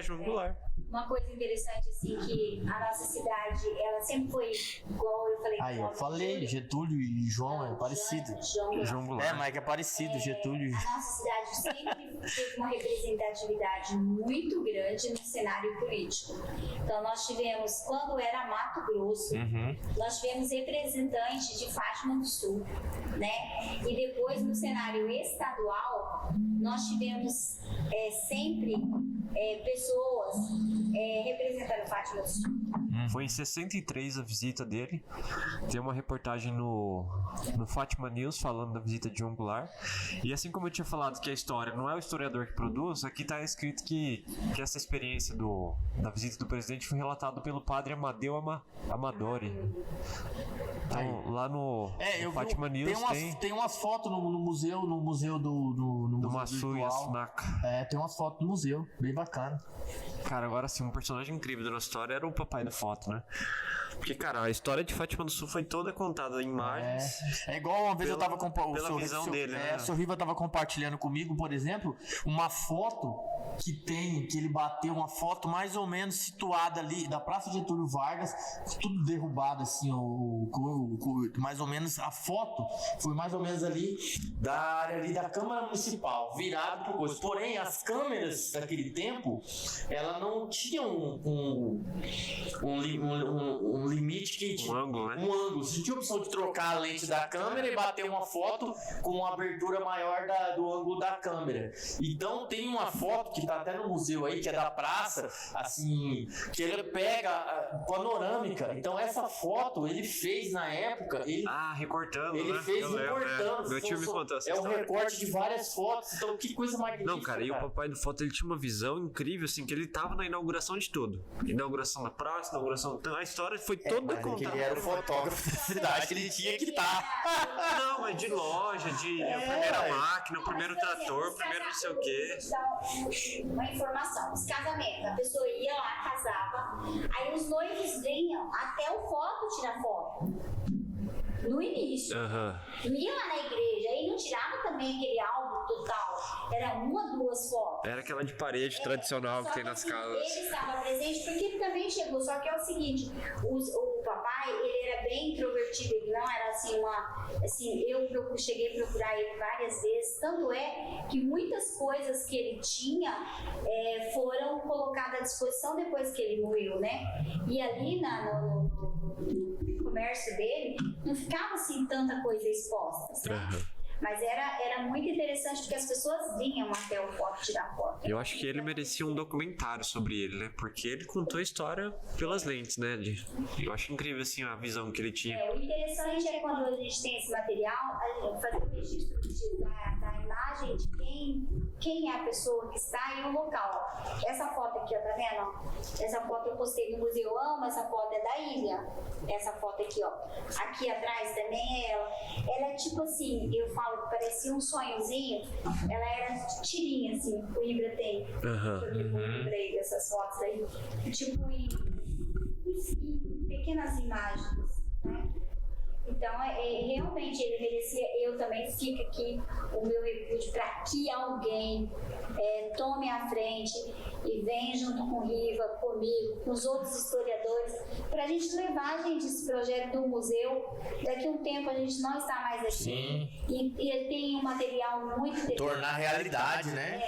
Speaker 1: João Goulart.
Speaker 3: Uma coisa interessante, assim, que a nossa cidade, ela sempre foi igual eu falei.
Speaker 2: Aí, eu falei, Getúlio e João é parecido.
Speaker 1: João Goulart.
Speaker 2: Mas que é parecido, Getúlio.
Speaker 3: A nossa cidade sempre teve uma representatividade muito grande no cenário político. Então, nós tivemos, quando era Mato Grosso, nós tivemos representantes de Fátima do Sul, né? E depois, no cenário estadual, nós tivemos sempre pessoas representando Fátima do Sul.
Speaker 1: Foi em 63 a visita dele. Tem uma reportagem no Fátima News falando da visita de João Goulart. E assim como eu tinha falado que a história não é o historiador que produz, aqui está escrito que essa experiência da visita do presidente foi relatada pelo padre Amadeu Amadori. Então, lá no Fátima News
Speaker 2: tem umas fotos no museu do
Speaker 1: Massu e a Sunaca.
Speaker 2: Tem umas fotos no museu, bem bacana.
Speaker 1: Cara, agora sim, um personagem incrível da nossa história era o papai da foto, né? Porque, cara, a história de Fátima do Sul foi toda contada em imagens.
Speaker 2: É igual uma vez eu tava
Speaker 1: pela visão dele, né?
Speaker 2: O seu Riva tava compartilhando comigo, por exemplo, uma foto que ele bateu, uma foto mais ou menos situada ali da Praça Getúlio Vargas, tudo derrubado assim, mais ou menos a foto foi mais ou menos ali da área ali da Câmara Municipal, virado pro coisa. Porém, as câmeras daquele tempo, ela não tinha um limite que
Speaker 1: um ângulo, né?
Speaker 2: Um ângulo. Você tinha a opção de trocar a lente da câmera e bater uma foto com uma abertura maior do ângulo da câmera. Então tem uma foto que tá até no museu aí, que é da praça, assim, que ele pega a panorâmica. Então essa foto ele fez na época,
Speaker 1: recortando,
Speaker 2: ele
Speaker 1: né?
Speaker 2: fez recortando.
Speaker 1: Meu tio me contou essa
Speaker 2: história. É um recorte de várias fotos. Então que coisa magnífica.
Speaker 1: Não, cara, e o papai do foto, ele tinha uma visão incrível, assim, que ele tava na inauguração de tudo. Inauguração da praça, inauguração... A história foi toda contada.
Speaker 2: Ele era o fotógrafo da cidade, ele tinha que estar.
Speaker 1: Não, mas de loja, de primeira máquina, o primeiro trator, primeiro não sei o quê.
Speaker 3: Uma informação, os casamentos, a pessoa ia lá, casava, aí os noivos vinham até o foto tirar foto. No início. Ia lá na igreja e não tirava também aquele álbum total. Era uma, duas fotos.
Speaker 1: Era aquela de parede tradicional que tem nas casas.
Speaker 3: Ele estava presente porque ele também chegou. Só que é o seguinte, o papai, ele era bem introvertido, ele não era assim eu cheguei a procurar ele várias vezes. Tanto é que muitas coisas que ele tinha foram colocadas à disposição depois que ele morreu, né? E ali no comércio dele, não ficava assim tanta coisa exposta, né? Mas era muito interessante porque as pessoas vinham até o foto tirar foto.
Speaker 1: Eu acho que ele merecia um documentário sobre ele, né? Porque ele contou a história pelas lentes, né? Eu acho incrível, assim, a visão que ele tinha.
Speaker 3: O interessante é quando a gente tem esse material, a gente fazer o registro da imagem de quem é a pessoa que está e o local. Essa foto aqui, ó, tá vendo? Essa foto eu postei no Museu Amo, essa foto é da ilha. Essa foto aqui, ó. Aqui atrás também é ela. Ela é tipo assim, eu falo que parecia um sonhozinho. Ela era tirinha, assim, o Ibra tem. Eu lembrei dessas fotos aí. Tipo em pequenas imagens, né? Então, realmente ele merecia. Eu também fico aqui o meu repúdio para que alguém tome a frente e venha junto com o Riva, comigo, com os outros historiadores, para a gente levar, gente, esse projeto do museu. Daqui a um tempo a gente não está mais aqui.
Speaker 2: Sim.
Speaker 3: E ele tem um material muito interessante.
Speaker 2: Tornar realidade, né?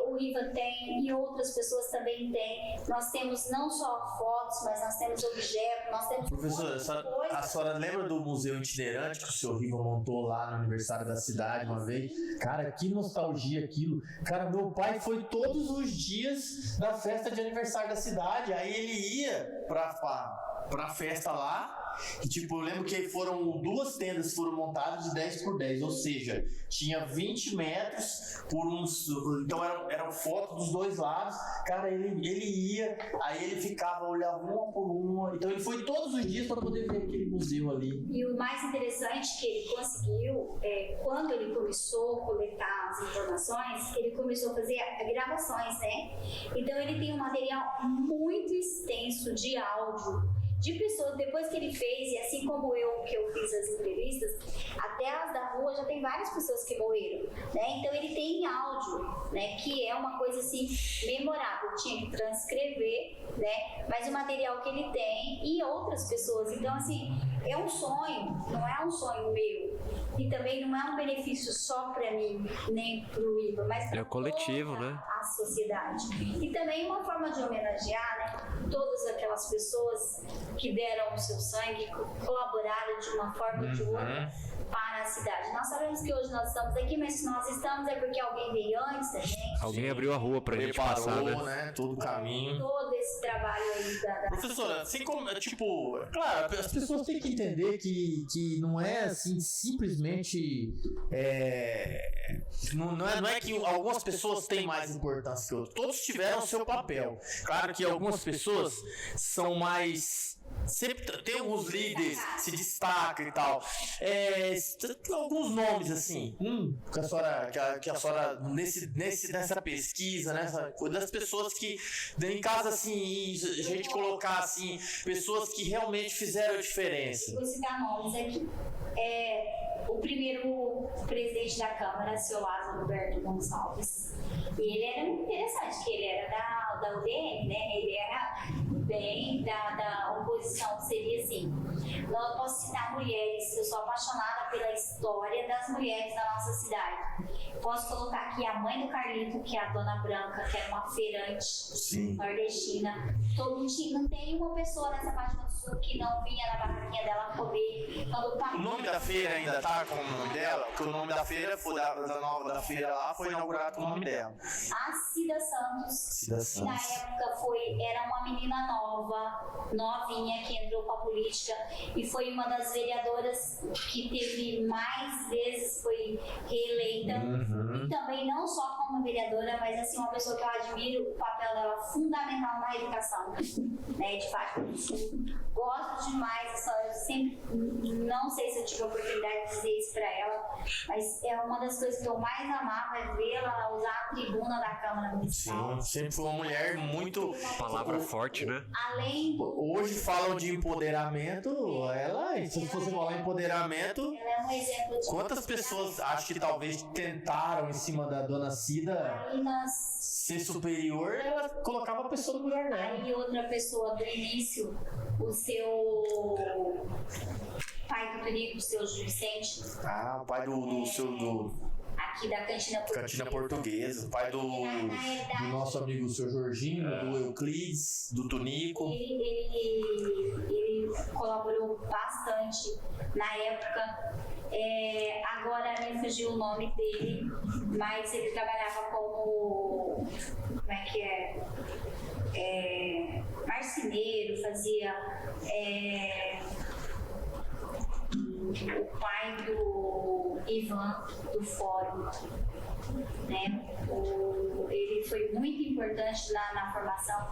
Speaker 3: O Riva tem e outras pessoas também têm. Nós temos não só fotos, mas nós temos objetos, nós temos
Speaker 2: Professora,
Speaker 3: coisas.
Speaker 2: a senhora lembra do museu itinerante que o senhor Riva montou lá no aniversário da cidade uma vez? Cara, que nostalgia aquilo. Cara, meu pai foi todos os dias da festa de aniversário da cidade. Aí ele ia pra festa lá. E, tipo, eu lembro que foram 2 tendas que foram montadas de 10 por 10, ou seja, tinha 20 metros por uns. Então eram fotos dos 2 lados. Cara, ele ia, aí ele ficava, olhava uma por uma. Então ele foi todos os dias para poder ver aquele museu ali.
Speaker 3: E o mais interessante que ele conseguiu, quando ele começou a coletar as informações, ele começou a fazer gravações, né? Então ele tem um material muito extenso de áudio. De pessoas, depois que ele fez, e assim como eu, que eu fiz as entrevistas, até as da rua já tem várias pessoas que morreram, né? Então ele tem áudio, né? Que é uma coisa assim memorável. Tinha que transcrever, né? Mas o material que ele tem e outras pessoas. Então assim, é um sonho, não é um sonho meu. E também não é um benefício só para mim, nem para o Iva, mas para
Speaker 1: coletivo,
Speaker 3: toda
Speaker 1: né?
Speaker 3: A sociedade. E também uma forma de homenagear, né? Todas aquelas pessoas que deram o seu sangue, colaboraram de uma forma ou de outra para a cidade. Nós sabemos que hoje nós estamos aqui, mas se nós estamos é porque alguém veio antes da gente.
Speaker 1: Alguém abriu a rua pra gente passar, né?
Speaker 2: Todo o caminho.
Speaker 3: Todo esse trabalho aí da...
Speaker 2: Professora, assim como, tipo, claro, as pessoas têm que entender que não é assim, simplesmente. Não é que algumas pessoas têm mais importância que outras. Todos tiveram o seu papel. Claro que algumas pessoas são mais. Sempre tem alguns líderes, se destacam e tal. Alguns nomes assim. Que a senhora nessa pesquisa, nessa coisa das pessoas que em casa assim, a gente colocar assim, pessoas que realmente fizeram a diferença.
Speaker 3: Vou citar nomes aqui. O primeiro presidente da Câmara, seu Lázaro Roberto Gonçalves. E ele era muito interessante, que ele era da UDN, né? Ele era bem da oposição, seria assim. Não posso citar mulheres, eu sou apaixonada pela história das mulheres da nossa cidade. Posso colocar aqui a mãe do Carlito, que é a Dona Branca, que era uma feirante nordestina. Não tem uma pessoa nessa parte do sul que não vinha na barraquinha dela comer.
Speaker 2: O nome da feira ainda tá com o nome dela? Porque o nome da feira foi da feira lá foi inaugurado com o nome dela.
Speaker 3: A Cida Santos. Que na época era uma menina novinha, que entrou com a política e foi uma das vereadoras que teve mais vezes, foi reeleita. E também não só como vereadora, mas assim, uma pessoa que eu admiro, o papel dela fundamental na educação, né, de Fátima do Sul. Gosto demais, eu sempre, não sei se eu tive a oportunidade de dizer isso pra ela, mas é uma das coisas que eu mais amava, é vê-la usar a tribuna da Câmara Municipal.
Speaker 2: Sim, sempre foi uma mulher muito...
Speaker 1: Palavra forte, né?
Speaker 3: Além...
Speaker 2: Hoje falam de empoderamento, se fosse falar empoderamento...
Speaker 3: Ela é um exemplo de...
Speaker 2: Quantas pessoas acho que talvez tentaram em cima da Dona Cida ser superior, ela colocava a pessoa no lugar dela.
Speaker 3: Aí outra pessoa do início, o seu pai do Tonico, o seu Vicente.
Speaker 2: O pai do
Speaker 3: aqui da Cantina
Speaker 2: Portuguesa, o pai do nosso amigo o seu Jorginho, do Euclides, do Tonico.
Speaker 3: Ele colaborou bastante na época. Agora me fugiu o nome dele, mas ele trabalhava como marceneiro, fazia o pai do Ivan do Fórum, né? Ele foi muito importante na formação.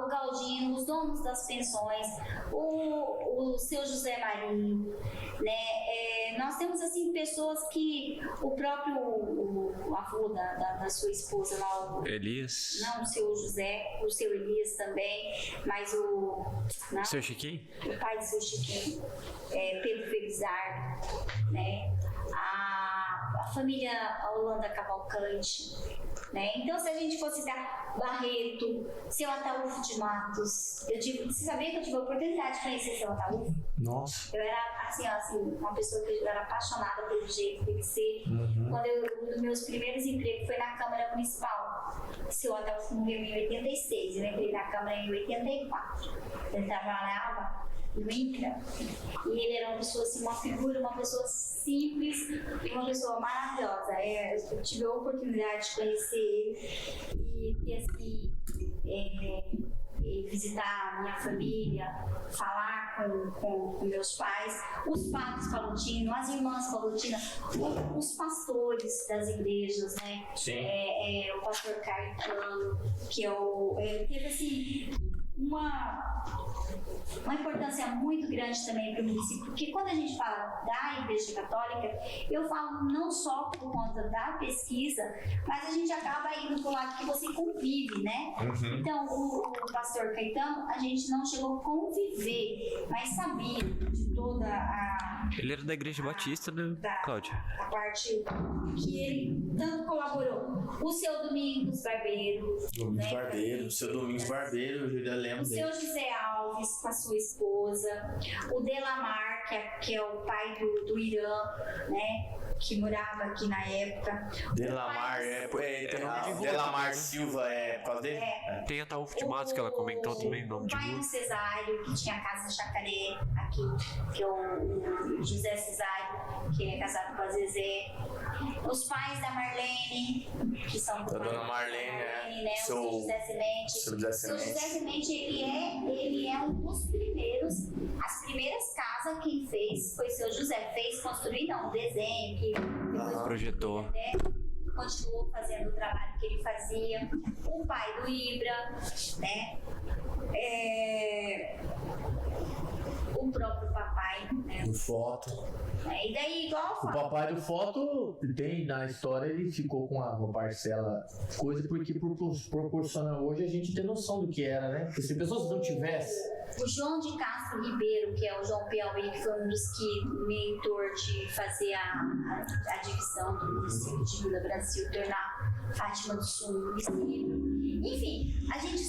Speaker 3: O Galdino, os donos das pensões, o seu José Marinho, né? Nós temos assim pessoas que o próprio o avô da sua esposa lá,
Speaker 1: Elias.
Speaker 3: não o seu José, o seu Elias também, mas
Speaker 1: Seu Chiquinho?
Speaker 3: o pai do seu Chiquinho, Pedro Felizardo, né? A família Holanda Cavalcante, né? Então, se a gente fosse dar Barreto, seu Ataúfo de Matos, você sabia que eu tive a oportunidade de conhecer seu Ataúfo?
Speaker 2: Nossa.
Speaker 3: Eu era assim, uma pessoa que eu era apaixonada pelo jeito dele ser. Quando um dos meus primeiros empregos foi na Câmara Municipal. Seu Ataúfo morreu em 86, eu entrei na Câmara em 84. Ele trabalhava no INCRA, e ele era uma pessoa assim, uma figura, uma pessoa simples e uma pessoa maravilhosa. Eu tive a oportunidade de conhecer ele e assim, visitar a minha família, falar com meus pais, os padres palutinos, as irmãs palutinas, os pastores das igrejas, né?
Speaker 2: Sim.
Speaker 3: O pastor Caetano, que teve assim uma importância muito grande também para o município, porque quando a gente fala da Igreja Católica, eu falo não só por conta da pesquisa, mas a gente acaba indo para o lado que você convive, né? Então, o pastor Caetano, a gente não chegou a conviver, mas sabia de toda
Speaker 1: Ele era da Igreja Batista, né, Cláudia?
Speaker 3: a parte que ele tanto colaborou. O seu Domingos Barbeiro,
Speaker 2: Domingos
Speaker 3: né?
Speaker 2: Barbeiro, o seu Domingos Barbeiro, eu já lembro
Speaker 3: O
Speaker 2: dele.
Speaker 3: seu José Alves com a sua esposa, o Delamar, que é o pai do Irã, né? Que morava aqui na época.
Speaker 2: Delamar, Delamar Silva, por causa dele?
Speaker 1: Tem Ataúfo de Matos que ela comentou também, nome
Speaker 3: O
Speaker 1: de
Speaker 3: pai do
Speaker 1: rua.
Speaker 3: Cesário, que tinha a casa de Jacaré aqui, que é o José Cesário, que é casado com a Zezé. Os pais da Marlene, que são
Speaker 2: Da dona Marlene,
Speaker 3: né? O
Speaker 2: Seu
Speaker 3: seu José Semente.
Speaker 2: Seu José
Speaker 3: O seu José
Speaker 2: Semente.
Speaker 3: Semente, ele é um dos primeiros, as primeiras casas quem fez foi seu José. Fez construir, não, desenho, que depois
Speaker 1: Projetou.
Speaker 3: né, continuou fazendo o trabalho que ele fazia. O pai do Ibra, né? O próprio papai, né?
Speaker 2: Do Foto.
Speaker 3: E daí, igual eu
Speaker 4: O
Speaker 3: falo,
Speaker 4: papai do Foto tem na história, ele ficou com uma parcela, coisa porque proporciona hoje a gente ter noção do que era, né? Porque se pessoas não tivessem.
Speaker 3: o João de Castro Ribeiro, que é o João Piauí, que foi um dos que mentor de fazer a divisão do município de Vila Brasil, tornar Fátima do Sul um município. Enfim,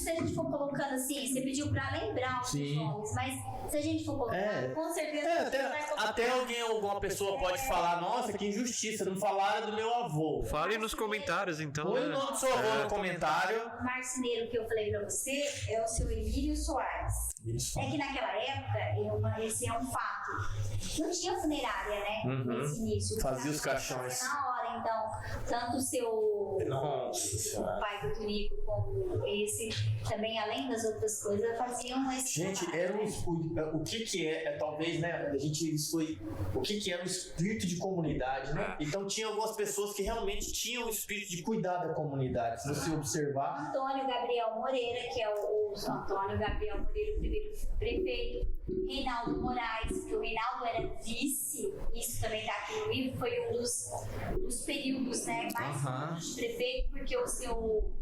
Speaker 3: se a gente for colocando assim, você pediu pra lembrar os
Speaker 4: Sim.
Speaker 3: nomes, mas se a gente for colocar, com certeza você vai colocar.
Speaker 2: Até alguma pessoa pode falar, nossa, que injustiça, não falaram do meu avô.
Speaker 1: Fale nos comentários, então.
Speaker 2: Põe o
Speaker 1: né?
Speaker 2: nome do seu avô no comentário.
Speaker 3: O marceneiro que eu falei pra você é o seu Emílio Soares.
Speaker 2: Isso.
Speaker 3: É que naquela época, esse é um fato, não tinha funerária, né? Nesse início.
Speaker 2: Fazia os caixões.
Speaker 3: Na hora, então, tanto o seu
Speaker 2: Nossa Senhora.
Speaker 3: pai do Tunico como esse, também além das outras coisas, faziam esse
Speaker 4: Gente,
Speaker 3: trabalho,
Speaker 4: era
Speaker 3: né?
Speaker 4: o que é, talvez, né? A gente isso foi o que era o espírito de comunidade, né?
Speaker 2: Então tinha algumas pessoas que realmente tinham o espírito de
Speaker 4: Cuidar da comunidade. Se você observar,
Speaker 3: Antônio Gabriel Moreira, que é o Antônio Gabriel Moreira, o primeiro prefeito. Reinaldo Moraes, que o Reinaldo era vice, isso também está aqui no livro, foi um dos períodos, né, mais de prefeito, porque o seu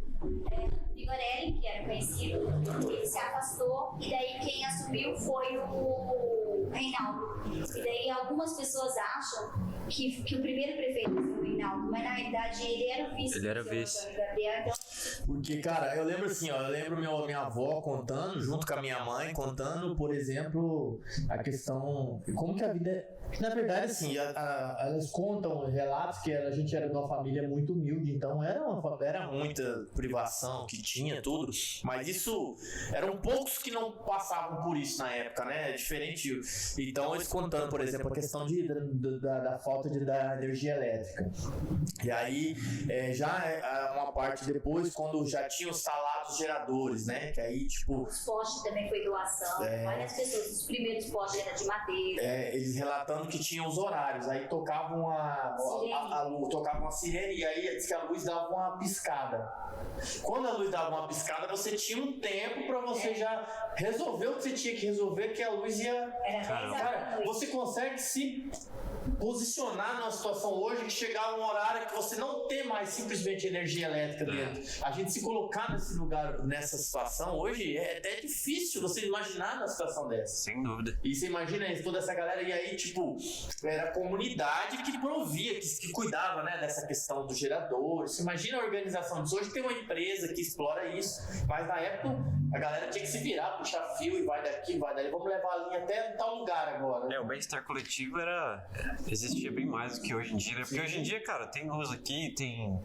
Speaker 3: Vigorelli, que era conhecido, ele se afastou, e daí quem assumiu foi o Reinaldo. E daí algumas pessoas acham que o primeiro prefeito foi o Reinaldo, mas na realidade ele era o vice.
Speaker 1: Ele era
Speaker 3: do seu
Speaker 1: vice.
Speaker 3: Antônio Gabriel, então
Speaker 4: Porque, cara, eu lembro assim, ó, minha avó contando, junto com a minha mãe, contando, por exemplo, a questão, como que a vida é. Na verdade, assim, elas contam relatos que a gente era de uma família muito humilde, então era muita privação que tinha, tudo, mas isso, eram poucos que não passavam por isso na época, né, diferente. Então, eles contando, por exemplo, a questão da falta da energia elétrica. E aí, uma parte depois, quando já tinham instalado os geradores, né, que aí, tipo...
Speaker 3: os postes também foi doação, várias pessoas, os primeiros postes eram de madeira.
Speaker 4: Eles relatando que tinham os horários, aí tocavam tocavam uma sirene e aí diz que a luz dava uma piscada. Quando a luz dava uma piscada, você tinha um tempo pra você já resolver o que você tinha que resolver, que a luz ia...
Speaker 3: Era 10 horas da
Speaker 4: Cara,
Speaker 3: noite.
Speaker 4: você consegue se posicionar numa situação hoje que chegar um horário que você não tem mais simplesmente energia elétrica dentro. A gente se colocar nesse lugar, nessa situação hoje, é até difícil você imaginar uma situação dessa.
Speaker 1: Sem dúvida.
Speaker 4: E você imagina isso, toda essa galera, e aí, tipo, era a comunidade que provia, que cuidava, né, dessa questão do gerador. Você imagina a organização disso. Hoje tem uma empresa que explora isso, mas na época a galera tinha que se virar, puxar fio e vai daqui, vai dali, vamos levar a linha até tal lugar agora.
Speaker 1: O bem-estar coletivo existia bem mais do que hoje em dia, né? Porque hoje em dia, cara, tem luz aqui, tem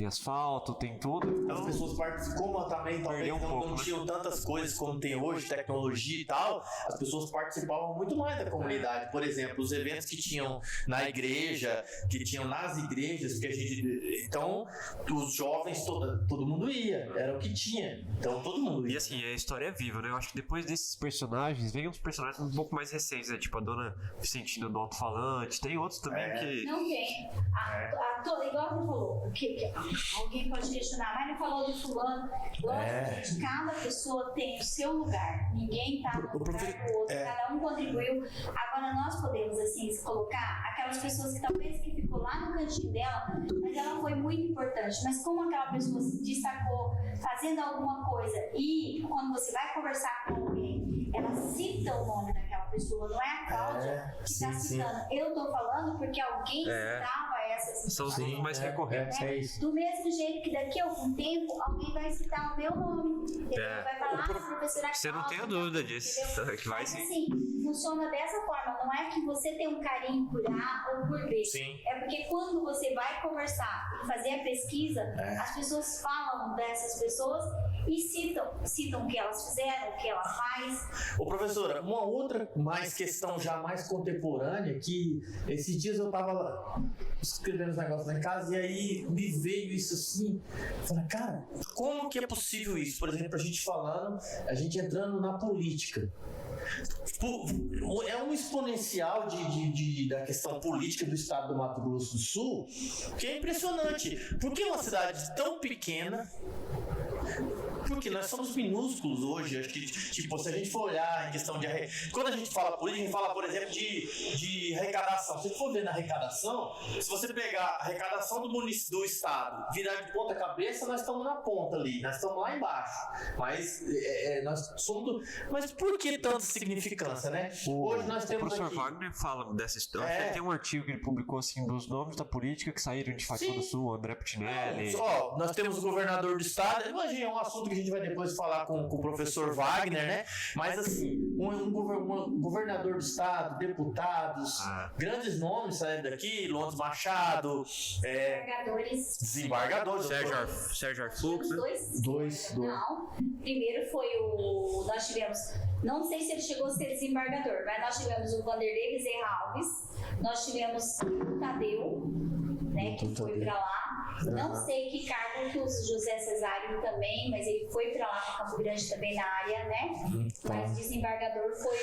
Speaker 1: asfalto, tem tudo. Então,
Speaker 4: As pessoas como também talvez
Speaker 1: perdeu um pouco,
Speaker 4: não
Speaker 1: né?
Speaker 4: tinham tantas coisas como tem hoje, tecnologia e tal, as pessoas participavam muito mais da comunidade. Por exemplo, os eventos que tinham na igreja, que tinham nas igrejas, que a gente... Então, os jovens, todo mundo ia, era o que tinha. Então, todo mundo ia.
Speaker 1: E assim, a história é viva, né? Eu acho que depois desses personagens, vem uns personagens um pouco mais recentes, né? Tipo a Dona Vicentina do Alto-Falante, tem outros também que...
Speaker 3: Não tem. Igual você falou, alguém pode questionar, mas não falou de fulano. Lógico, cada pessoa tem o seu lugar. Ninguém tá no lugar do outro, cada um contribuiu. Agora nós podemos, assim, se colocar aquelas pessoas que talvez que ficou lá no cantinho dela, mas ela foi muito importante. Mas como aquela pessoa se destacou fazendo alguma coisa e quando você vai conversar com alguém, ela cita o nome daquela pessoa, não é a Cláudia que está citando. Eu estou falando porque alguém citava essas
Speaker 1: São os nomes mais recorrentes.
Speaker 4: É isso.
Speaker 3: Do mesmo jeito que daqui a algum tempo alguém vai citar o meu nome, entendeu? Vai falar, professora
Speaker 1: Você não
Speaker 3: Cláudia,
Speaker 1: tem a dúvida disso,
Speaker 3: entendeu?
Speaker 1: que vai
Speaker 3: Mas
Speaker 1: sim.
Speaker 3: assim, funciona dessa forma, não é que você tem um carinho por A ou por B.
Speaker 4: Sim.
Speaker 3: É porque quando você vai conversar e fazer a pesquisa, as pessoas falam dessas pessoas e citam o que elas fizeram, o que ela faz.
Speaker 4: Ô, professora, uma outra questão já mais contemporânea, que esses dias eu tava escrevendo os negócios lá em casa e aí me veio isso assim, eu falei, cara, como que é possível isso? Por exemplo, a gente entrando na política. É um exponencial da questão política do estado do Mato Grosso do Sul que é impressionante. Porque uma cidade tão pequena, porque nós somos minúsculos hoje, acho que, tipo, se a gente for olhar em questão de... Quando a gente fala política, a gente fala, por exemplo, de arrecadação. Se você for ver na arrecadação, se você pegar a arrecadação do estado, virar de ponta cabeça, nós estamos na ponta ali, nós estamos lá embaixo. Mas nós somos... Mas por que tanta significância, né? Hoje nós
Speaker 1: O
Speaker 4: temos
Speaker 1: professor
Speaker 4: aqui...
Speaker 1: Wagner fala dessa história. Tem um artigo que ele publicou assim dos nomes da política que saíram de Fátima do Sul, André Putinelli.
Speaker 4: Ó, nós temos o governador do estado, imagina, é um assunto que a gente vai depois falar com o professor Wagner, né? Mas assim, um governador do estado, deputados, grandes nomes saíram daqui, Lourdes Machado, desembargadores,
Speaker 1: Sérgio Arfux, né?
Speaker 4: Dois.
Speaker 3: Não, primeiro foi nós tivemos, não sei se ele chegou a ser desembargador, mas nós tivemos o Vanderlei Bezerra Alves, nós tivemos o Tadeu, né, que foi pra lá. Não sei que cargo que o José Cesário também, mas ele foi pra lá para Campo Grande também na área, né? Mas desembargador foi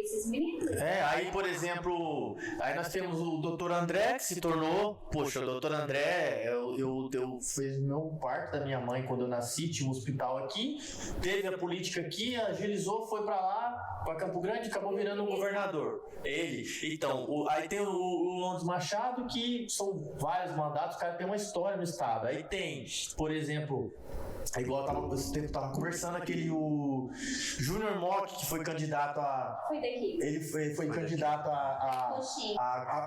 Speaker 3: esses meninos.
Speaker 4: Aí, por exemplo, aí nós temos o doutor André, que se tornou... Poxa, o doutor André, eu fiz meu parto da minha mãe quando eu nasci, tinha um hospital aqui, teve a política aqui, agilizou, foi pra lá, pra Campo Grande, acabou virando um governador. Ele. Então, aí tem o Lourdes Machado, que são vários mandatos, o cara tem uma história no estado. Aí tem, por exemplo... É igual esse tempo eu tava conversando, o Júnior Mock, que foi candidato a...
Speaker 3: Foi daqui.
Speaker 4: Ele foi candidato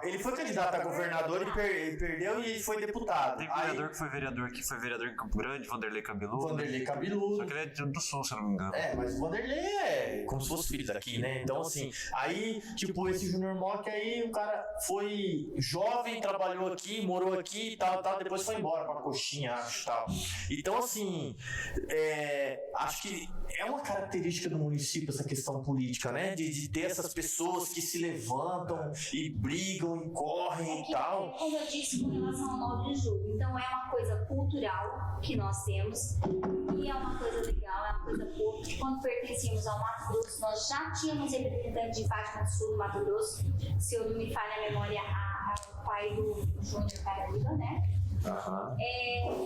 Speaker 4: ele foi candidato a governador e perdeu e foi deputado.
Speaker 1: Tem vereador que foi vereador em Campo Grande, Vanderlei Cabeludo.
Speaker 4: Vanderlei Cabeludo.
Speaker 1: Só que ele é do Sul, se eu não me engano.
Speaker 4: Mas o Vanderlei é como se fosse filho daqui, né? Então, assim, aí, tipo, esse Júnior Mock aí, o cara foi jovem, trabalhou aqui, morou aqui e tal, depois foi embora pra Coxinha, acho, tal. Então, assim, acho que é uma característica do município essa questão política, né? De ter essas pessoas que se levantam e brigam e correm e tal.
Speaker 3: Como eu disse, com relação ao 9 de julho. Então, é uma coisa cultural que nós temos e é uma coisa legal, é uma coisa boa. Quando pertencíamos ao Mato Grosso, nós já tínhamos representante de Fátima do Sul do Mato Grosso, se eu não me falha a memória, o pai do Júnior Paraíba, né?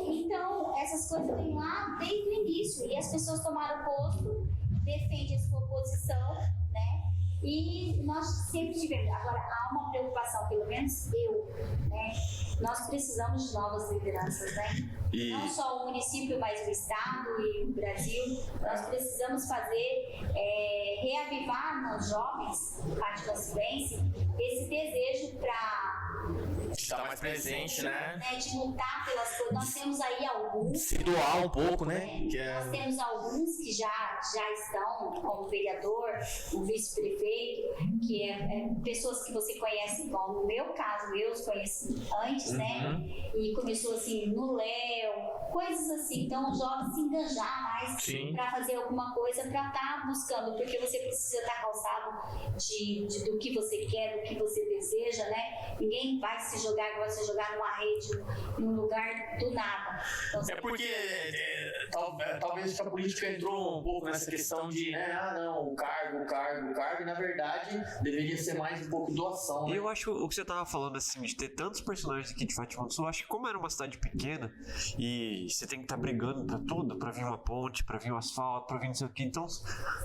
Speaker 3: Então, essas coisas vêm lá desde o início e as pessoas tomaram posto, defendem a sua posição, né? E nós sempre tivemos. Agora, há uma preocupação, pelo menos eu, né? Nós precisamos de novas lideranças, né? Não só o município, mas o estado e o Brasil. Nós precisamos fazer, reavivar nos jovens pativanenses esse desejo para
Speaker 4: estar mais presente, né?
Speaker 3: De lutar pelas coisas. Nós temos aí alguns.
Speaker 4: Se doar um pouco, né?
Speaker 3: Nós temos alguns que já estão como vereador, o vice-prefeito, que é pessoas que você conhece, igual no meu caso, eu os conheci antes, né? E começou assim no Léo, coisas assim. Então, os jovens se engajar mais para fazer alguma coisa, para estar buscando, porque você precisa estar calçado do que você quer, do que você deseja, né? Ninguém vai se jogar, vai se jogar numa rede, num lugar do nada. Então,
Speaker 4: porque talvez a política entrou um pouco nessa questão de, né, o cargo, e na verdade deveria ser mais um pouco doação, né?
Speaker 1: E eu acho o que você tava falando, assim, de ter tantos personagens aqui de Fátima do Sul, acho que como era uma cidade pequena e você tem que estar brigando pra tudo, pra vir uma ponte, pra vir um asfalto, pra vir não sei o que, então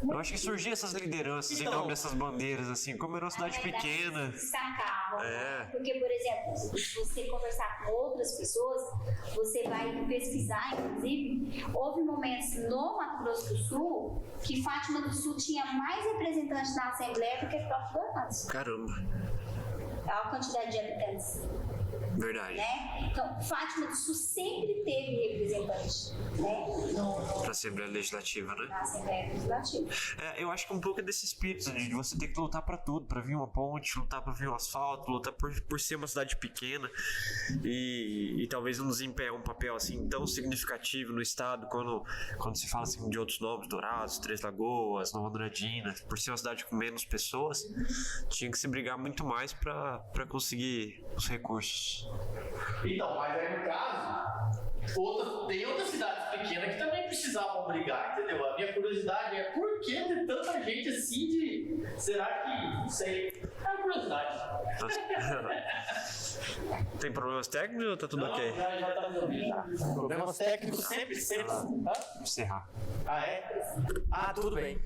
Speaker 1: eu acho que surgiam essas lideranças em nome dessas bandeiras, assim, como era uma cidade pequena.
Speaker 3: Destacavam. Porque, por exemplo, se você conversar com outras pessoas, você vai pesquisar, inclusive, houve momentos no Mato Grosso do Sul que Fátima do Sul tinha mais representantes na Assembleia do que o próprio Dourados.
Speaker 1: Caramba.
Speaker 3: A quantidade de habitantes.
Speaker 1: Verdade.
Speaker 3: Né? Então, Fátima do Sul sempre teve representante, né?
Speaker 1: Pra Assembleia Legislativa, né?
Speaker 3: Na Assembleia Legislativa.
Speaker 1: Eu acho que um pouco é desse espírito, de você ter que lutar pra tudo, pra vir uma ponte, lutar pra vir um asfalto, lutar por ser uma cidade pequena e talvez não desempenhar um papel assim tão significativo no estado quando se fala assim de outros nomes, Dourados, Três Lagoas, Nova Andradina, por ser uma cidade com menos pessoas, tinha que se brigar muito mais pra conseguir os recursos.
Speaker 4: Então, mas aí no caso, tem outras cidades pequenas que também precisavam brigar, entendeu? A minha curiosidade é por que tem tanta gente assim de... Será que... Não sei. É uma curiosidade.
Speaker 1: Tem problemas técnicos ou tá tudo ok?
Speaker 4: Já tá resolvido. Problemas técnicos sempre.
Speaker 1: Encerrar.
Speaker 4: Tudo bem.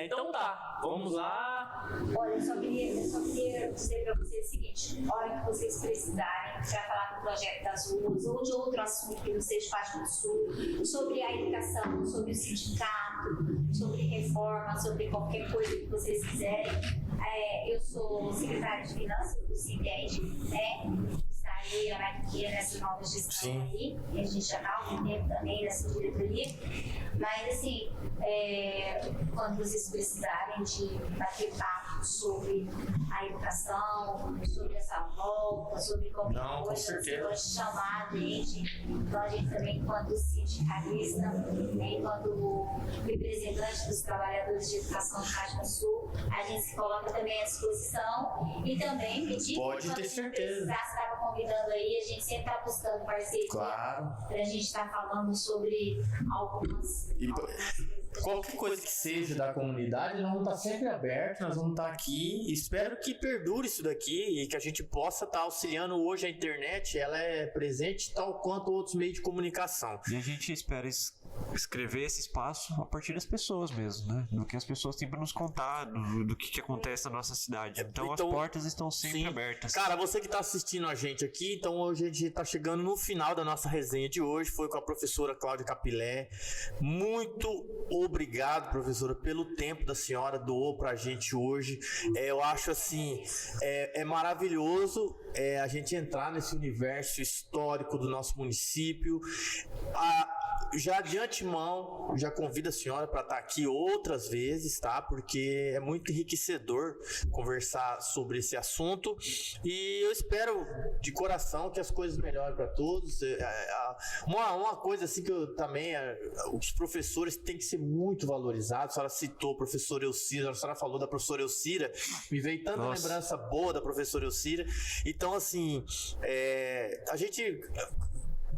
Speaker 4: Então tá, vamos lá.
Speaker 3: Olha, eu só queria dizer para vocês o seguinte: a hora que vocês precisarem para falar do projeto das ruas ou de outro assunto que não seja Fátima do Sul, sobre a educação, sobre o sindicato, sobre reforma, sobre qualquer coisa que vocês quiserem, eu sou secretária de Finanças do Cintende, né? Estarei aqui nessa nova gestão aí, e a gente já está há algum tempo também nessa diretoria, mas assim, quando vocês precisarem de bater papo sobre a educação, sobre essa volta, sobre qualquer coisa, você pode chamar a gente. Então a gente também, enquanto sindicalista, enquanto representante dos trabalhadores de educação do Fátima Sul, a gente se coloca também à disposição e também pedir,
Speaker 4: pode ter certeza.
Speaker 3: Você estava convidando aí, a gente sempre está buscando parceria para a gente estar falando sobre algumas
Speaker 4: qualquer coisa que seja da comunidade, nós vamos estar sempre abertos, nós vamos estar aqui. Espero que perdure isso daqui e que a gente possa estar auxiliando. Hoje a internet, ela é presente tal quanto outros meios de comunicação.
Speaker 1: E a gente espera escrever esse espaço a partir das pessoas mesmo, né? Do que as pessoas têm para nos contar, do que acontece na nossa cidade. Então as portas estão sempre abertas.
Speaker 4: Cara, você que tá assistindo a gente aqui, então hoje a gente tá chegando no final da nossa resenha de hoje, foi com a professora Cláudia Capilé. Muito obrigado, professora, pelo tempo da senhora doou pra gente hoje. Eu acho assim, é maravilhoso a gente entrar nesse universo histórico do nosso município. Já de antemão, já convido a senhora para estar aqui outras vezes, tá? Porque é muito enriquecedor conversar sobre esse assunto e eu espero de coração que as coisas melhorem para todos. Uma coisa assim que eu também, os professores têm que ser muito valorizados. A senhora citou a professora Elcira, a senhora falou da professora Elcira, me veio tanta lembrança boa da professora Elcira. Então, assim, a gente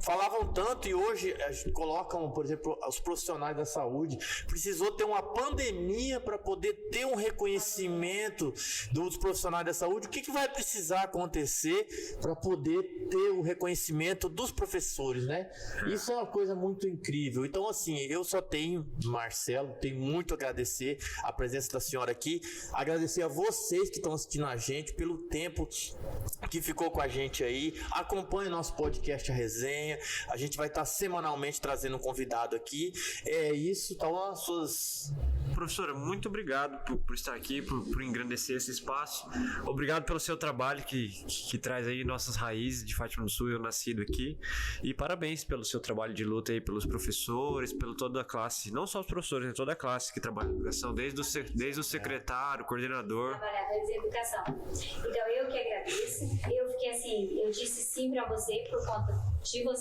Speaker 4: falavam tanto e hoje colocam, por exemplo, os profissionais da saúde. Precisou ter uma pandemia para poder ter um reconhecimento dos profissionais da saúde. O que vai precisar acontecer para poder ter o reconhecimento dos professores, né? Isso é uma coisa muito incrível. Então, assim, eu só tenho, Marcelo, tenho muito a agradecer a presença da senhora aqui, agradecer a vocês que estão assistindo a gente pelo tempo que ficou com a gente aí. Acompanhe nosso podcast, a resenha. A gente vai estar semanalmente trazendo um convidado aqui. É isso, tá as suas...
Speaker 1: Professora, muito obrigado por estar aqui, por engrandecer esse espaço. Obrigado pelo seu trabalho que traz aí nossas raízes de Fátima do Sul, eu nascido aqui. E parabéns pelo seu trabalho de luta aí pelos professores, pela toda a classe, não só os professores, toda a classe que trabalha na educação, desde o secretário, coordenador.
Speaker 3: Trabalhadores de educação. Então eu que agradeço. Eu fiquei assim, eu disse sim para você por conta de você.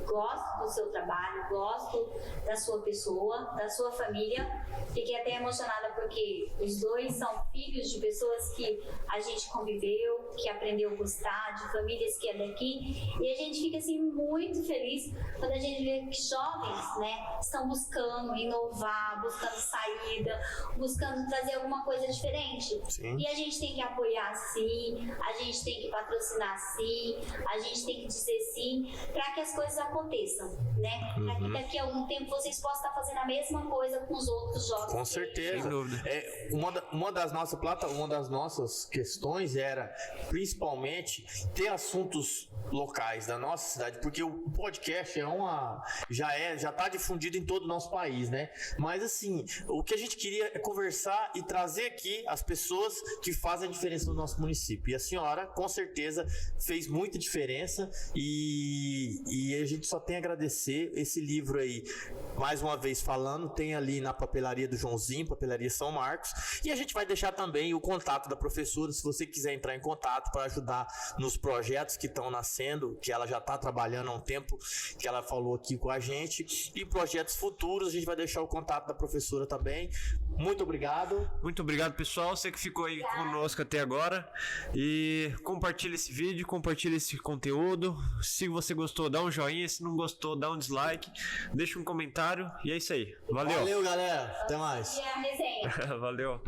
Speaker 3: Gosto do seu trabalho, gosto da sua pessoa, da sua família. Fiquei até emocionada porque os dois são filhos de pessoas que a gente conviveu, que aprendeu a gostar, de famílias que é daqui. E a gente fica assim muito feliz quando a gente vê que jovens, né, estão buscando inovar, buscando saída, buscando trazer alguma coisa diferente.
Speaker 4: Sim.
Speaker 3: E a gente tem que apoiar sim, a gente tem que patrocinar sim, a gente tem que dizer sim para que as coisas aconteçam, né? Para que daqui a algum tempo vocês possam estar fazendo a mesma coisa com os outros jovens.
Speaker 4: Com certeza.
Speaker 1: Sem dúvida.
Speaker 4: Uma das nossas questões era principalmente ter assuntos locais da nossa cidade, porque o podcast já tá difundido em todo o nosso país, né? Mas assim, o que a gente queria é conversar e trazer aqui as pessoas que fazem a diferença no nosso município. E a senhora, com certeza, fez muita diferença e a gente só tem a agradecer. Esse livro aí, mais uma vez falando, tem ali na papelaria do Joãozinho, papelaria São Marcos, e a gente vai deixar também o contato da professora, se você quiser entrar em contato para ajudar nos projetos que estão nascendo, que ela já está trabalhando há um tempo, que ela falou aqui com a gente, e projetos futuros, a gente vai deixar o contato da professora também. Muito obrigado.
Speaker 1: Muito obrigado, pessoal, você que ficou aí conosco até agora, e compartilha esse vídeo, compartilha esse conteúdo. Se você gostou, dá um joinha, se não gostou, dá um dislike, deixa um comentário, e é isso aí. Valeu.
Speaker 4: Valeu, galera. Até mais.
Speaker 3: E a resenha.
Speaker 1: Valeu.